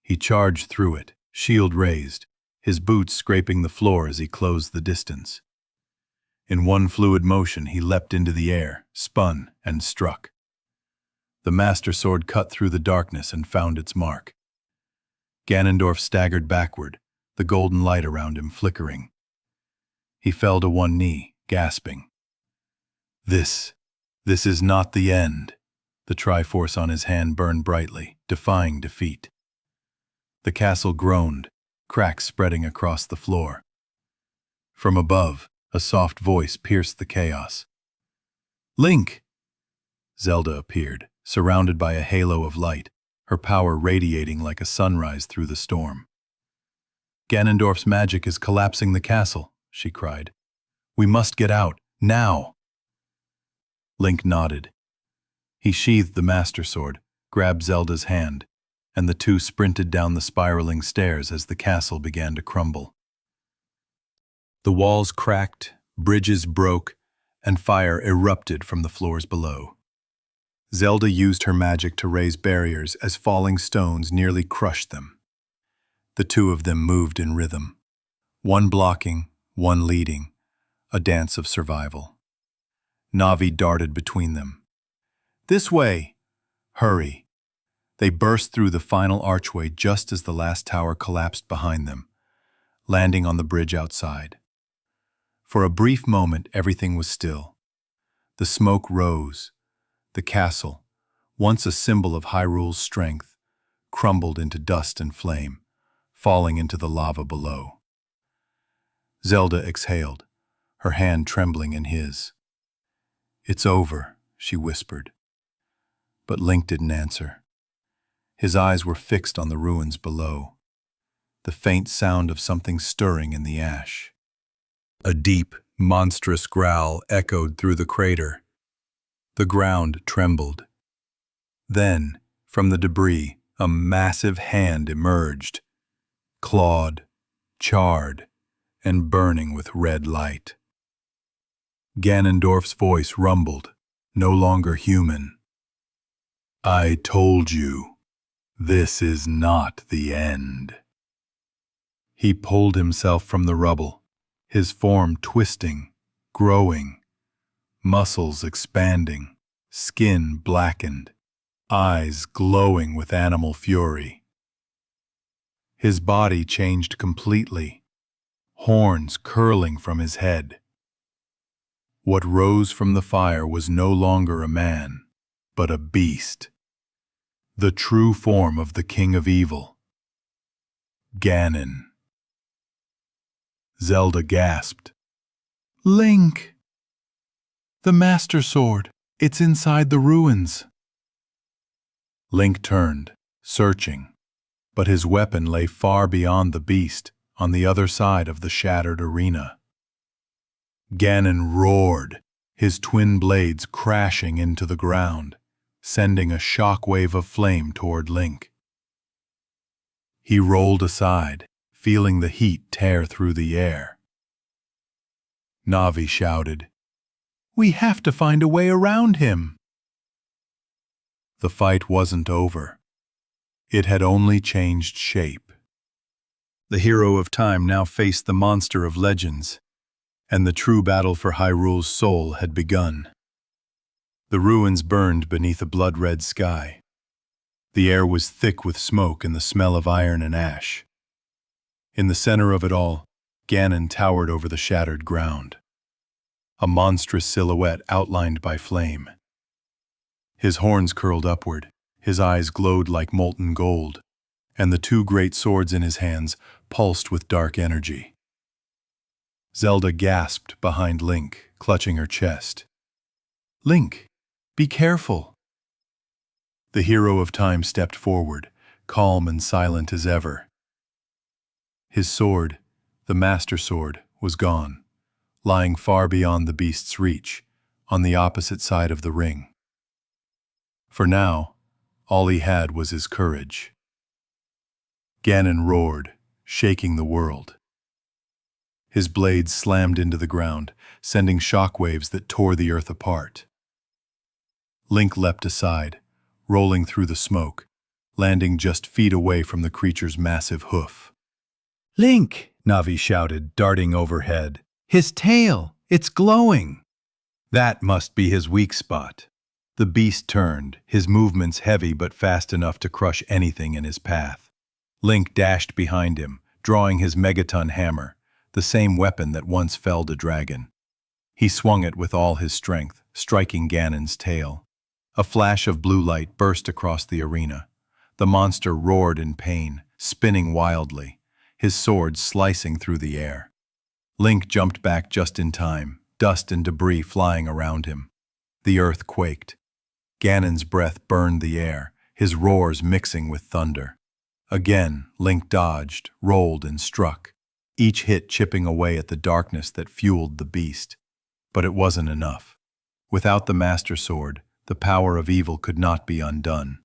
He charged through it, shield raised, his boots scraping the floor as he closed the distance. In one fluid motion, he leapt into the air, spun, and struck. The Master Sword cut through the darkness and found its mark. Ganondorf staggered backward, the golden light around him flickering. He fell to one knee, gasping. This is not the end. The Triforce on his hand burned brightly, defying defeat. The castle groaned, cracks spreading across the floor. From above, a soft voice pierced the chaos. Link! Zelda appeared, surrounded by a halo of light, her power radiating like a sunrise through the storm. Ganondorf's magic is collapsing the castle, she cried. We must get out, now! Link nodded. He sheathed the Master Sword, grabbed Zelda's hand, and the two sprinted down the spiraling stairs as the castle began to crumble. The walls cracked, bridges broke, and fire erupted from the floors below. Zelda used her magic to raise barriers as falling stones nearly crushed them. The two of them moved in rhythm, one blocking, one leading, a dance of survival. Navi darted between them. "This way! Hurry!" They burst through the final archway just as the last tower collapsed behind them, landing on the bridge outside. For a brief moment, everything was still. The smoke rose. The castle, once a symbol of Hyrule's strength, crumbled into dust and flame, falling into the lava below. Zelda exhaled, her hand trembling in his. "It's over," she whispered. But Link didn't answer. His eyes were fixed on the ruins below, the faint sound of something stirring in the ash. A deep, monstrous growl echoed through the crater. The ground trembled. Then, from the debris, a massive hand emerged, clawed, charred, and burning with red light. Ganondorf's voice rumbled, no longer human. "I told you, this is not the end." He pulled himself from the rubble, his form twisting, growing, muscles expanding, skin blackened, eyes glowing with animal fury. His body changed completely, horns curling from his head. What rose from the fire was no longer a man, but a beast. The true form of the King of Evil. Ganon. Zelda gasped. "Link! The Master Sword. It's inside the ruins." Link turned, searching, but his weapon lay far beyond the beast, on the other side of the shattered arena. Ganon roared, his twin blades crashing into the ground, sending a shockwave of flame toward Link. He rolled aside, feeling the heat tear through the air. Navi shouted, "We have to find a way around him." The fight wasn't over. It had only changed shape. The hero of time now faced the monster of legends, and the true battle for Hyrule's soul had begun. The ruins burned beneath a blood-red sky. The air was thick with smoke and the smell of iron and ash. In the center of it all, Ganon towered over the shattered ground, a monstrous silhouette outlined by flame. His horns curled upward, his eyes glowed like molten gold, and the two great swords in his hands pulsed with dark energy. Zelda gasped behind Link, clutching her chest. "Link, be careful." The hero of time stepped forward, calm and silent as ever. His sword, the Master Sword, was gone, lying far beyond the beast's reach, on the opposite side of the ring. For now, all he had was his courage. Ganon roared, shaking the world. His blades slammed into the ground, sending shockwaves that tore the earth apart. Link leapt aside, rolling through the smoke, landing just feet away from the creature's massive hoof. "Link!" Navi shouted, darting overhead. "His tail! It's glowing!" That must be his weak spot. The beast turned, his movements heavy but fast enough to crush anything in his path. Link dashed behind him, drawing his megaton hammer, the same weapon that once felled a dragon. He swung it with all his strength, striking Ganon's tail. A flash of blue light burst across the arena. The monster roared in pain, spinning wildly, his sword slicing through the air. Link jumped back just in time, dust and debris flying around him. The earth quaked. Ganon's breath burned the air, his roars mixing with thunder. Again, Link dodged, rolled, and struck, each hit chipping away at the darkness that fueled the beast. But it wasn't enough. Without the Master Sword, the power of evil could not be undone.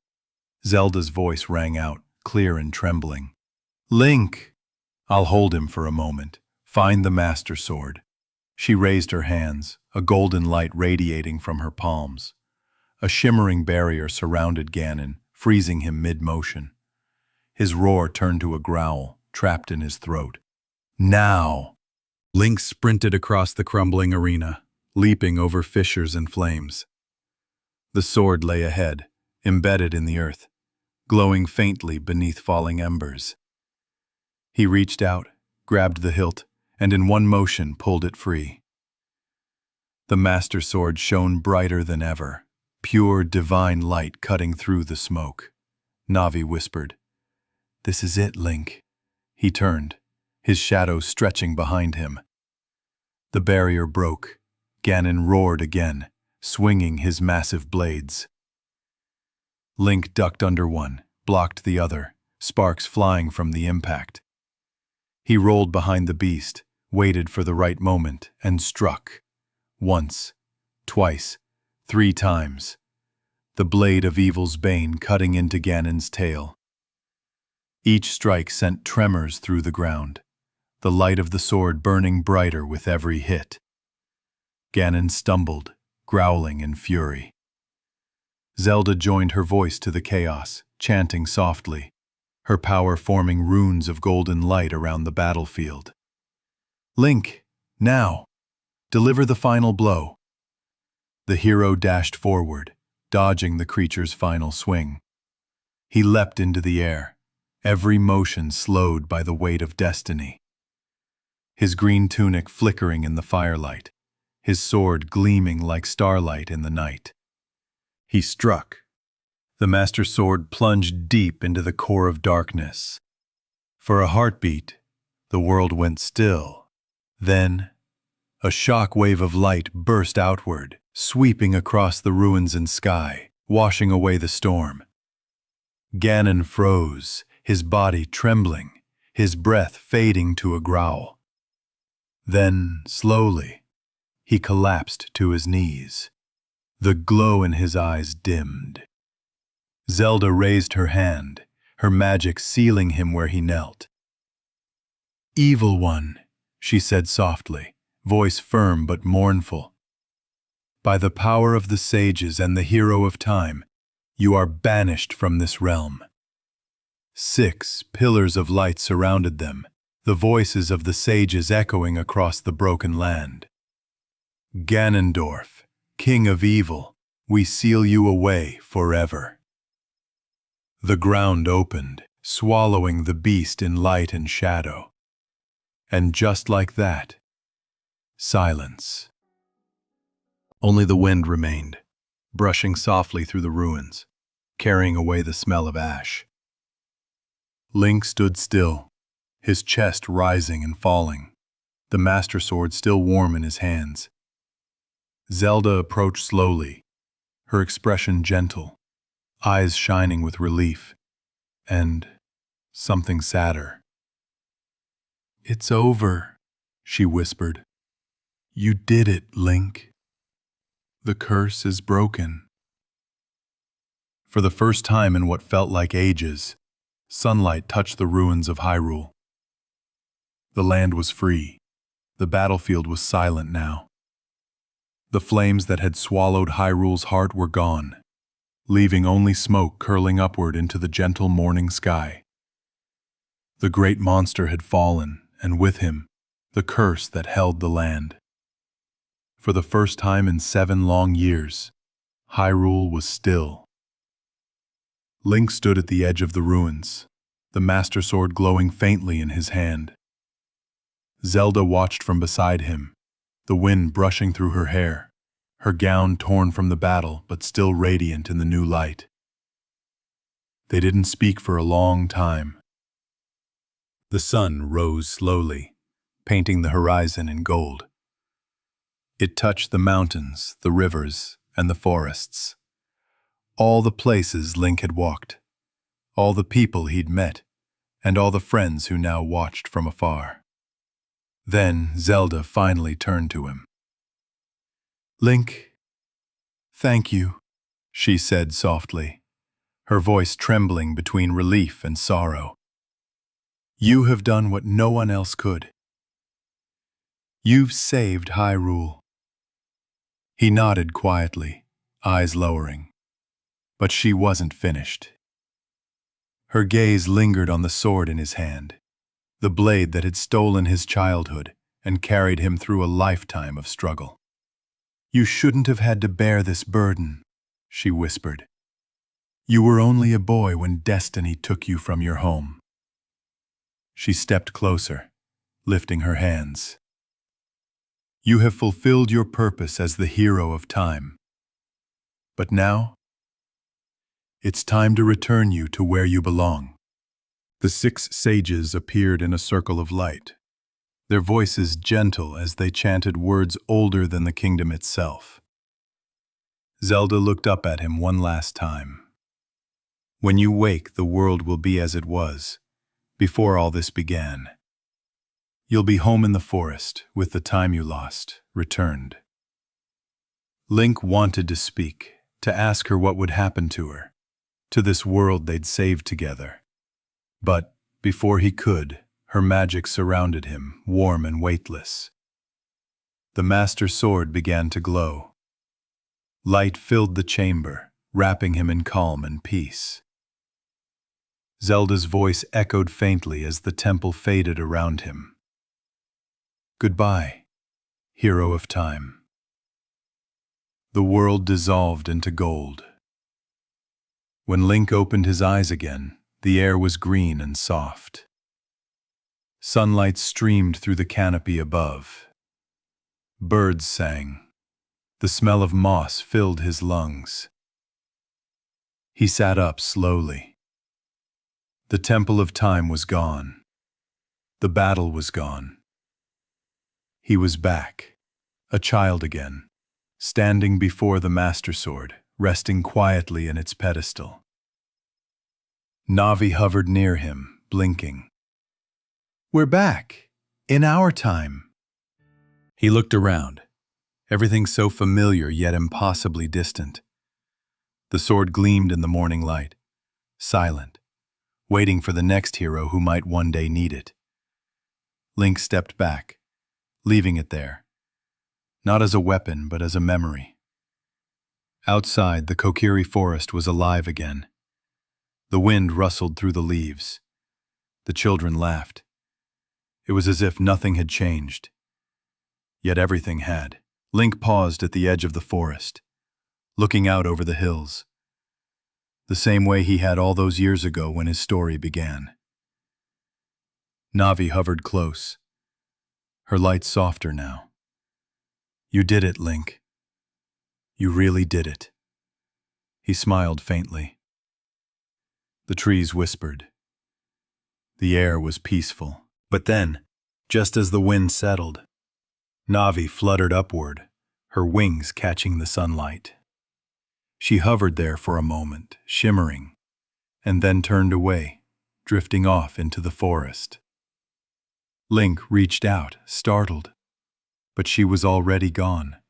Zelda's voice rang out, clear and trembling. "Link!" "I'll hold him for a moment. Find the Master Sword." She raised her hands, a golden light radiating from her palms. A shimmering barrier surrounded Ganon, freezing him mid-motion. His roar turned to a growl, trapped in his throat. Now! Link sprinted across the crumbling arena, leaping over fissures and flames. The sword lay ahead, embedded in the earth, glowing faintly beneath falling embers. He reached out, grabbed the hilt, and in one motion pulled it free. The Master Sword shone brighter than ever, pure divine light cutting through the smoke. Navi whispered, "This is it, Link." He turned, his shadow stretching behind him. The barrier broke. Ganon roared again, swinging his massive blades. Link ducked under one, blocked the other, sparks flying from the impact. He rolled behind the beast, waited for the right moment, and struck. Once, twice, 3 times. The blade of evil's bane cutting into Ganon's tail. Each strike sent tremors through the ground, the light of the sword burning brighter with every hit. Ganon stumbled, growling in fury. Zelda joined her voice to the chaos, chanting softly, her power forming runes of golden light around the battlefield. "Link, now! Deliver the final blow." The hero dashed forward, dodging the creature's final swing. He leapt into the air, every motion slowed by the weight of destiny. His green tunic flickering in the firelight, his sword gleaming like starlight in the night. He struck. The Master Sword plunged deep into the core of darkness. For a heartbeat, the world went still. Then, a shock wave of light burst outward, sweeping across the ruins and sky, washing away the storm. Ganon froze, his body trembling, his breath fading to a growl. Then, slowly, he collapsed to his knees. The glow in his eyes dimmed. Zelda raised her hand, her magic sealing him where he knelt. "Evil One," she said softly, voice firm but mournful. "By the power of the sages and the hero of time, you are banished from this realm." 6 pillars of light surrounded them, the voices of the sages echoing across the broken land. "Ganondorf, King of Evil, we seal you away forever." The ground opened, swallowing the beast in light and shadow. And just like that, silence. Only the wind remained, brushing softly through the ruins, carrying away the smell of ash. Link stood still, his chest rising and falling, the Master Sword still warm in his hands. Zelda approached slowly, her expression gentle, eyes shining with relief, and something sadder. "It's over," she whispered. "You did it, Link. The curse is broken." For the first time in what felt like ages, sunlight touched the ruins of Hyrule. The land was free. The battlefield was silent now. The flames that had swallowed Hyrule's heart were gone, leaving only smoke curling upward into the gentle morning sky. The great monster had fallen, and with him, the curse that held the land. For the first time in 7 long years, Hyrule was still. Link stood at the edge of the ruins, the Master Sword glowing faintly in his hand. Zelda watched from beside him, the wind brushing through her hair, her gown torn from the battle but still radiant in the new light. They didn't speak for a long time. The sun rose slowly, painting the horizon in gold. It touched the mountains, the rivers, and the forests. All the places Link had walked, all the people he'd met, and all the friends who now watched from afar. Then Zelda finally turned to him. "Link, thank you," she said softly, her voice trembling between relief and sorrow. "You have done what no one else could. You've saved Hyrule." He nodded quietly, eyes lowering. But she wasn't finished. Her gaze lingered on the sword in his hand, the blade that had stolen his childhood and carried him through a lifetime of struggle. "You shouldn't have had to bear this burden," she whispered. "You were only a boy when destiny took you from your home." She stepped closer, lifting her hands. "You have fulfilled your purpose as the hero of time. But now, it's time to return you to where you belong." The 6 sages appeared in a circle of light, their voices gentle as they chanted words older than the kingdom itself. Zelda looked up at him one last time. "When you wake, the world will be as it was, before all this began. You'll be home in the forest, with the time you lost, returned." Link wanted to speak, to ask her what would happen to her, to this world they'd saved together. But, before he could, her magic surrounded him, warm and weightless. The Master Sword began to glow. Light filled the chamber, wrapping him in calm and peace. Zelda's voice echoed faintly as the temple faded around him. "Goodbye, hero of time." The world dissolved into gold. When Link opened his eyes again, the air was green and soft. Sunlight streamed through the canopy above. Birds sang. The smell of moss filled his lungs. He sat up slowly. The Temple of Time was gone. The battle was gone. He was back, a child again, standing before the Master Sword, resting quietly in its pedestal. Navi hovered near him, blinking. "We're back, in our time." He looked around, everything so familiar yet impossibly distant. The sword gleamed in the morning light, silent, waiting for the next hero who might one day need it. Link stepped back, leaving it there, not as a weapon but as a memory. Outside, the Kokiri Forest was alive again. The wind rustled through the leaves. The children laughed. It was as if nothing had changed. Yet everything had. Link paused at the edge of the forest, looking out over the hills, the same way he had all those years ago when his story began. Navi hovered close, her light softer now. "You did it, Link. You really did it." He smiled faintly. The trees whispered. The air was peaceful. But then, just as the wind settled, Navi fluttered upward, her wings catching the sunlight. She hovered there for a moment, shimmering, and then turned away, drifting off into the forest. Link reached out, startled, but she was already gone,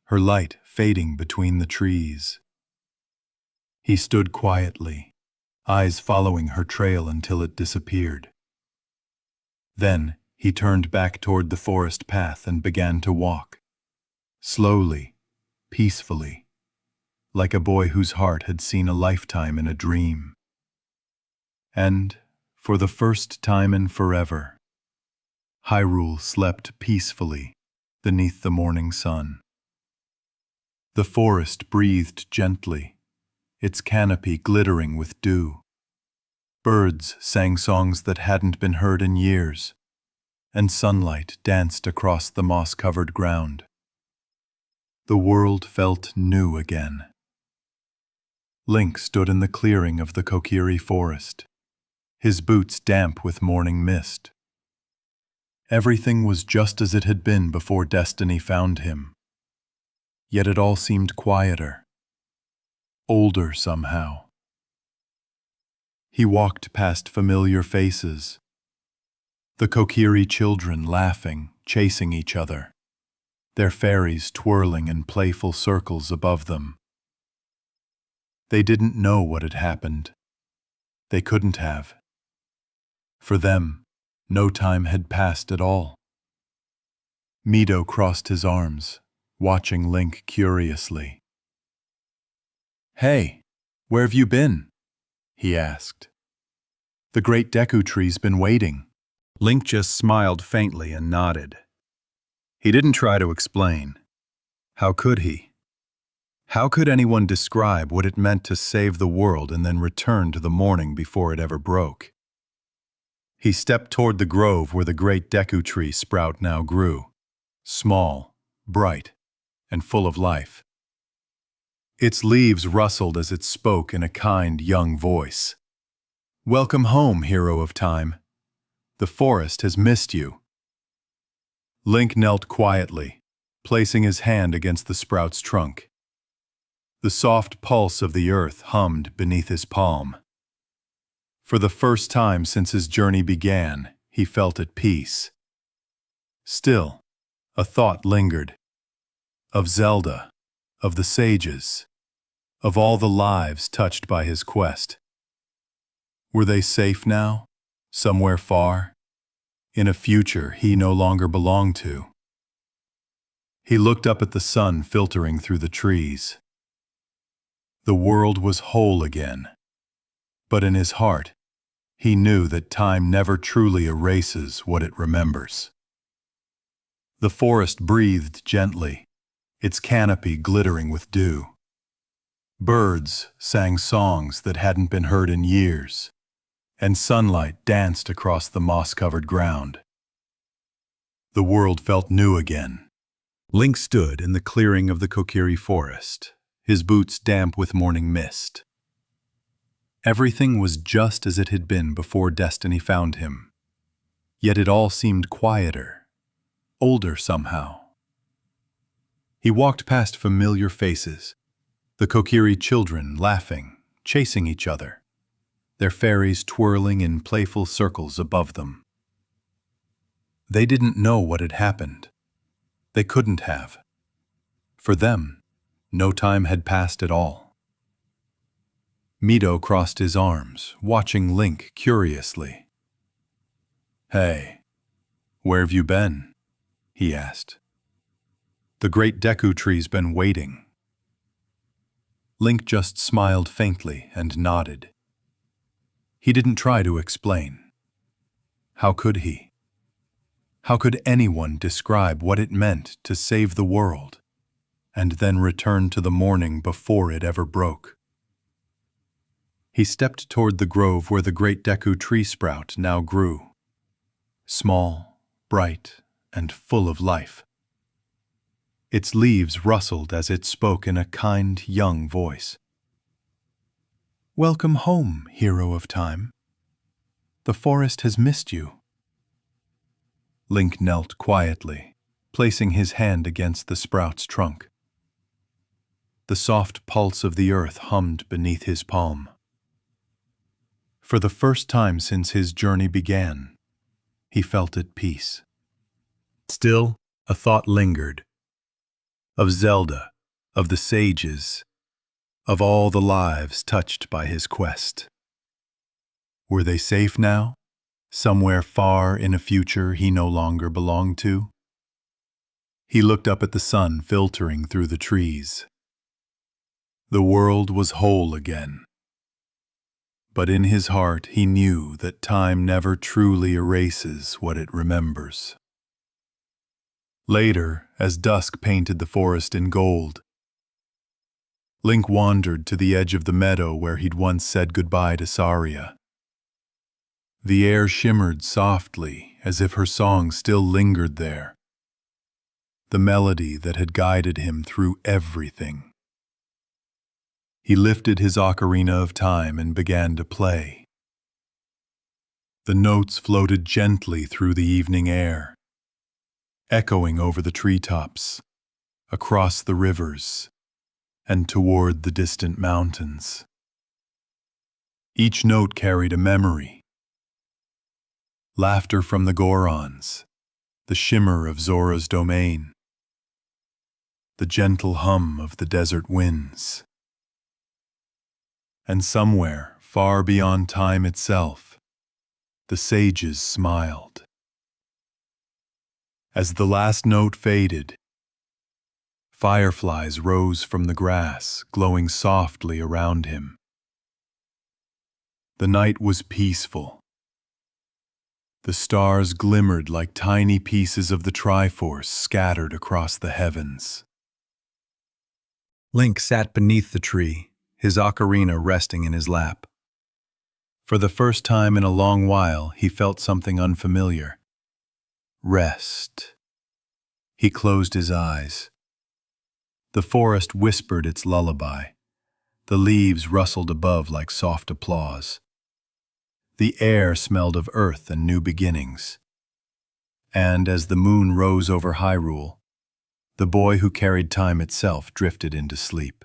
her light fading between the trees. He stood quietly, eyes following her trail until it disappeared. Then he turned back toward the forest path and began to walk, slowly, peacefully, like a boy whose heart had seen a lifetime in a dream. And, for the first time in forever, Hyrule slept peacefully beneath the morning sun. The forest breathed gently, its canopy glittering with dew. Birds sang songs that hadn't been heard in years, and sunlight danced across the moss-covered ground. The world felt new again. Link stood in the clearing of the Kokiri Forest, his boots damp with morning mist. Everything was just as it had been before destiny found him. Yet it all seemed quieter, older somehow. He walked past familiar faces, the Kokiri children laughing, chasing each other, their fairies twirling in playful circles above them. They didn't know what had happened. They couldn't have. For them, no time had passed at all. Mido crossed his arms, watching Link curiously. "Hey, where have you been?" he asked. "The great Deku Tree's been waiting." Link just smiled faintly and nodded. He didn't try to explain. How could he? How could anyone describe what it meant to save the world and then return to the morning before it ever broke? He stepped toward the grove where the great Deku Tree sprout now grew, small, bright, and full of life. Its leaves rustled as it spoke in a kind, young voice. "Welcome home, hero of time. The forest has missed you." Link knelt quietly, placing his hand against the sprout's trunk. The soft pulse of the earth hummed beneath his palm. For the first time since his journey began, he felt at peace. Still, a thought lingered. Of Zelda, of the sages, of all the lives touched by his quest. Were they safe now, somewhere far, in a future he no longer belonged to? He looked up at the sun filtering through the trees. The world was whole again, but in his heart, he knew that time never truly erases what it remembers. The forest breathed gently, its canopy glittering with dew. Birds sang songs that hadn't been heard in years, and sunlight danced across the moss-covered ground. The world felt new again. Link stood in the clearing of the Kokiri Forest, his boots damp with morning mist. Everything was just as it had been before destiny found him. Yet it all seemed quieter, older somehow. He walked past familiar faces, the Kokiri children laughing, chasing each other, their fairies twirling in playful circles above them. They didn't know what had happened. They couldn't have. For them, no time had passed at all. Mido crossed his arms, watching Link curiously. "Hey, where have you been?" he asked. "The great Deku Tree's been waiting." Link just smiled faintly and nodded. He didn't try to explain. How could he? How could anyone describe what it meant to save the world, and then return to the morning before it ever broke? He stepped toward the grove where the great Deku Tree sprout now grew, small, bright, and full of life. Its leaves rustled as it spoke in a kind, young voice. "Welcome home, hero of time. The forest has missed you." Link knelt quietly, placing his hand against the sprout's trunk. The soft pulse of the earth hummed beneath his palm. For the first time since his journey began, he felt at peace. Still, a thought lingered. Of Zelda, of the sages, of all the lives touched by his quest. Were they safe now, somewhere far in a future he no longer belonged to? He looked up at the sun filtering through the trees. The world was whole again. But in his heart he knew that time never truly erases what it remembers. Later, as dusk painted the forest in gold, Link wandered to the edge of the meadow where he'd once said goodbye to Saria. The air shimmered softly, as if her song still lingered there, the melody that had guided him through everything. He lifted his Ocarina of Time and began to play. The notes floated gently through the evening air, echoing over the treetops, across the rivers, and toward the distant mountains. Each note carried a memory. Laughter from the Gorons, the shimmer of Zora's domain, the gentle hum of the desert winds. And somewhere, far beyond time itself, the sages smiled. As the last note faded, Fireflies rose from the grass, glowing softly around him. The night was peaceful. The stars glimmered like tiny pieces of the Triforce scattered across the heavens. Link sat beneath the tree, his ocarina resting in his lap. For the first time in a long while, he felt something unfamiliar. Rest. He closed his eyes. The forest whispered its lullaby. The leaves rustled above like soft applause. The air smelled of earth and new beginnings. And as the moon rose over Hyrule, the boy who carried time itself drifted into sleep.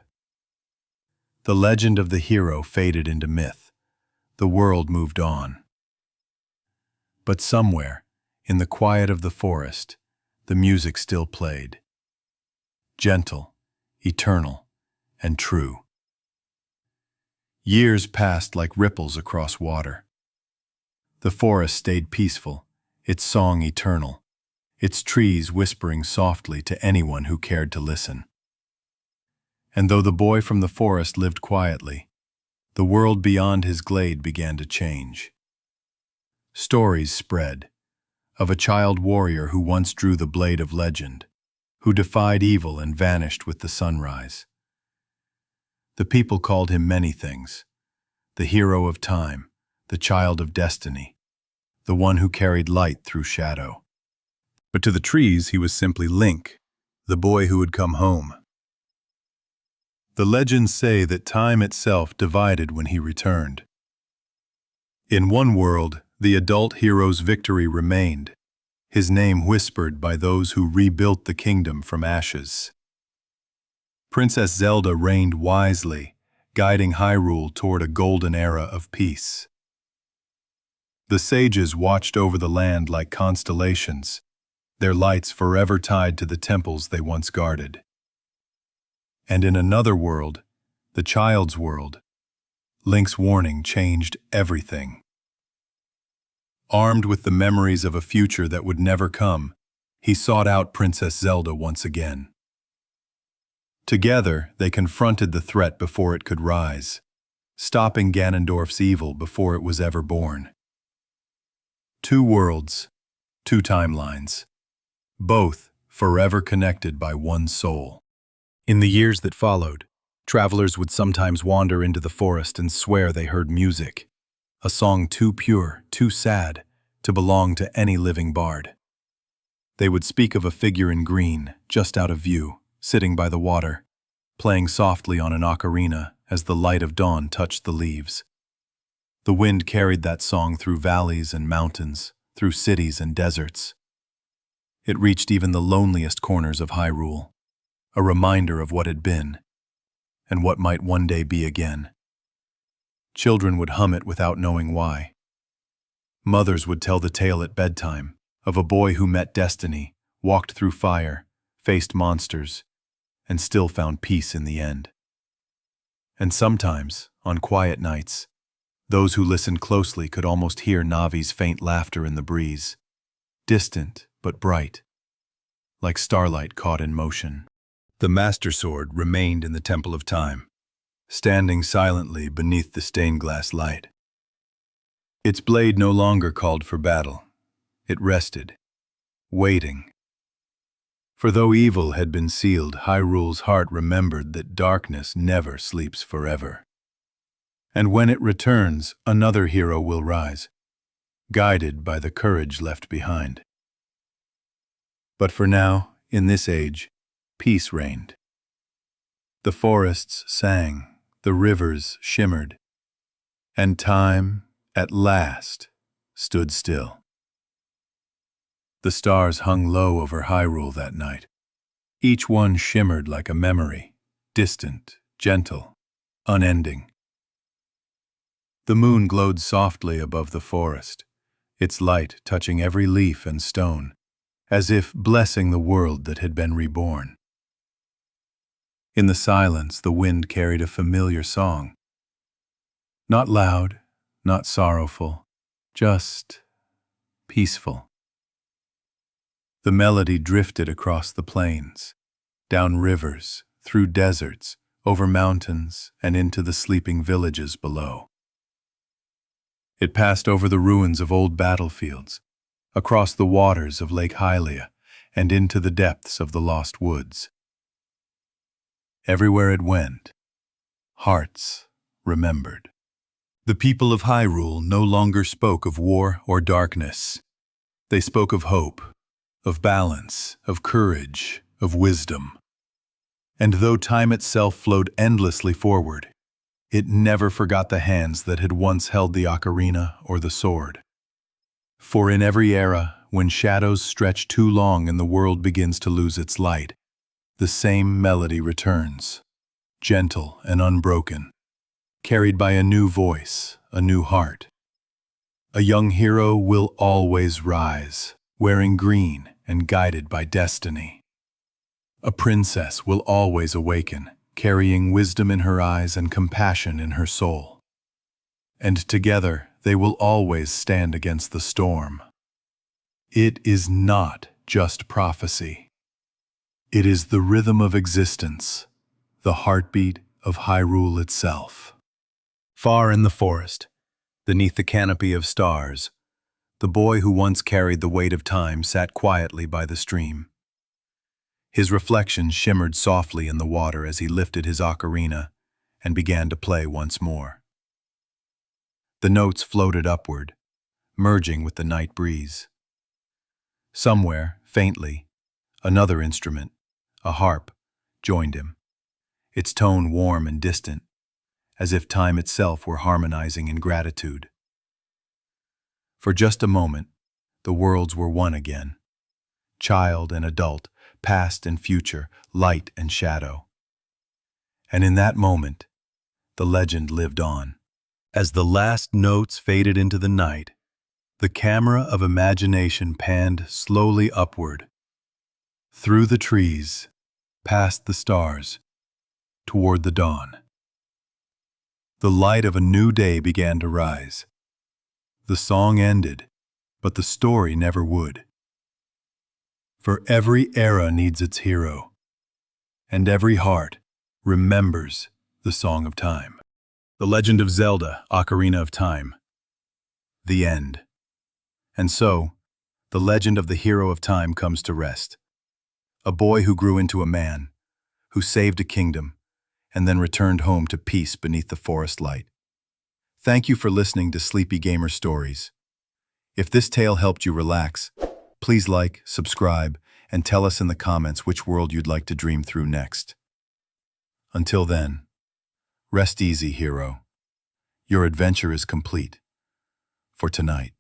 The legend of the hero faded into myth. The world moved on. But somewhere, in the quiet of the forest, the music still played. Gentle, eternal, and true. Years passed like ripples across water. The forest stayed peaceful, its song eternal, its trees whispering softly to anyone who cared to listen. And though the boy from the forest lived quietly, the world beyond his glade began to change. Stories spread of a child warrior who once drew the blade of legend, who defied evil and vanished with the sunrise. The people called him many things: the hero of time, the child of destiny, the one who carried light through shadow. But to the trees he was simply Link, the boy who had come home. The legends say that time itself divided when he returned. In one world, the adult hero's victory remained, his name whispered by those who rebuilt the kingdom from ashes. Princess Zelda reigned wisely, guiding Hyrule toward a golden era of peace. The sages watched over the land like constellations, their lights forever tied to the temples they once guarded. And in another world, the child's world, Link's warning changed everything. Armed with the memories of a future that would never come, he sought out Princess Zelda once again. Together, they confronted the threat before it could rise, stopping Ganondorf's evil before it was ever born. Two worlds, two timelines, both forever connected by one soul. In the years that followed, travelers would sometimes wander into the forest and swear they heard music, a song too pure, too sad, to belong to any living bard. They would speak of a figure in green, just out of view, sitting by the water, playing softly on an ocarina as the light of dawn touched the leaves. The wind carried that song through valleys and mountains, through cities and deserts. It reached even the loneliest corners of Hyrule, a reminder of what had been, and what might one day be again. Children would hum it without knowing why. Mothers would tell the tale at bedtime of a boy who met destiny, walked through fire, faced monsters, and still found peace in the end. And sometimes, on quiet nights, those who listened closely could almost hear Navi's faint laughter in the breeze, distant but bright, like starlight caught in motion. The Master Sword remained in the Temple of Time, standing silently beneath the stained-glass light. Its blade no longer called for battle. It rested, waiting. For though evil had been sealed, Hyrule's heart remembered that darkness never sleeps forever. And when it returns, another hero will rise, guided by the courage left behind. But for now, in this age, peace reigned. The forests sang, the rivers shimmered, and time, at last, stood still. The stars hung low over Hyrule that night. Each one shimmered like a memory, distant, gentle, unending. The moon glowed softly above the forest, its light touching every leaf and stone, as if blessing the world that had been reborn. In the silence, the wind carried a familiar song. Not loud, not sorrowful, just peaceful. The melody drifted across the plains, down rivers, through deserts, over mountains, and into the sleeping villages below. It passed over the ruins of old battlefields, across the waters of Lake Hyrule, and into the depths of the lost woods. Everywhere it went, hearts remembered. The people of Hyrule no longer spoke of war or darkness. They spoke of hope, of balance, of courage, of wisdom. And though time itself flowed endlessly forward, it never forgot the hands that had once held the ocarina or the sword. For in every era, when shadows stretch too long and the world begins to lose its light, the same melody returns, gentle and unbroken, carried by a new voice, a new heart. A young hero will always rise, wearing green and guided by destiny. A princess will always awaken, carrying wisdom in her eyes and compassion in her soul. And together they will always stand against the storm. It is not just prophecy. It is the rhythm of existence, the heartbeat of Hyrule itself. Far in the forest, beneath the canopy of stars, the boy who once carried the weight of time sat quietly by the stream. His reflection shimmered softly in the water as he lifted his ocarina and began to play once more. The notes floated upward, merging with the night breeze. Somewhere, faintly, another instrument, a harp, joined him, its tone warm and distant, as if time itself were harmonizing in gratitude. For just a moment, the worlds were one again, child and adult, past and future, light and shadow. And in that moment, the legend lived on. As the last notes faded into the night, the camera of imagination panned slowly upward, through the trees, past the stars, toward the dawn. The light of a new day began to rise. The song ended, but the story never would. For every era needs its hero, and every heart remembers the Song of Time. The Legend of Zelda, Ocarina of Time. The end. And so, the legend of the hero of time comes to rest. A boy who grew into a man, who saved a kingdom, and then returned home to peace beneath the forest light. Thank you for listening to Sleepy Gamer Stories. If this tale helped you relax, please like, subscribe, and tell us in the comments which world you'd like to dream through next. Until then, rest easy, hero. Your adventure is complete for tonight.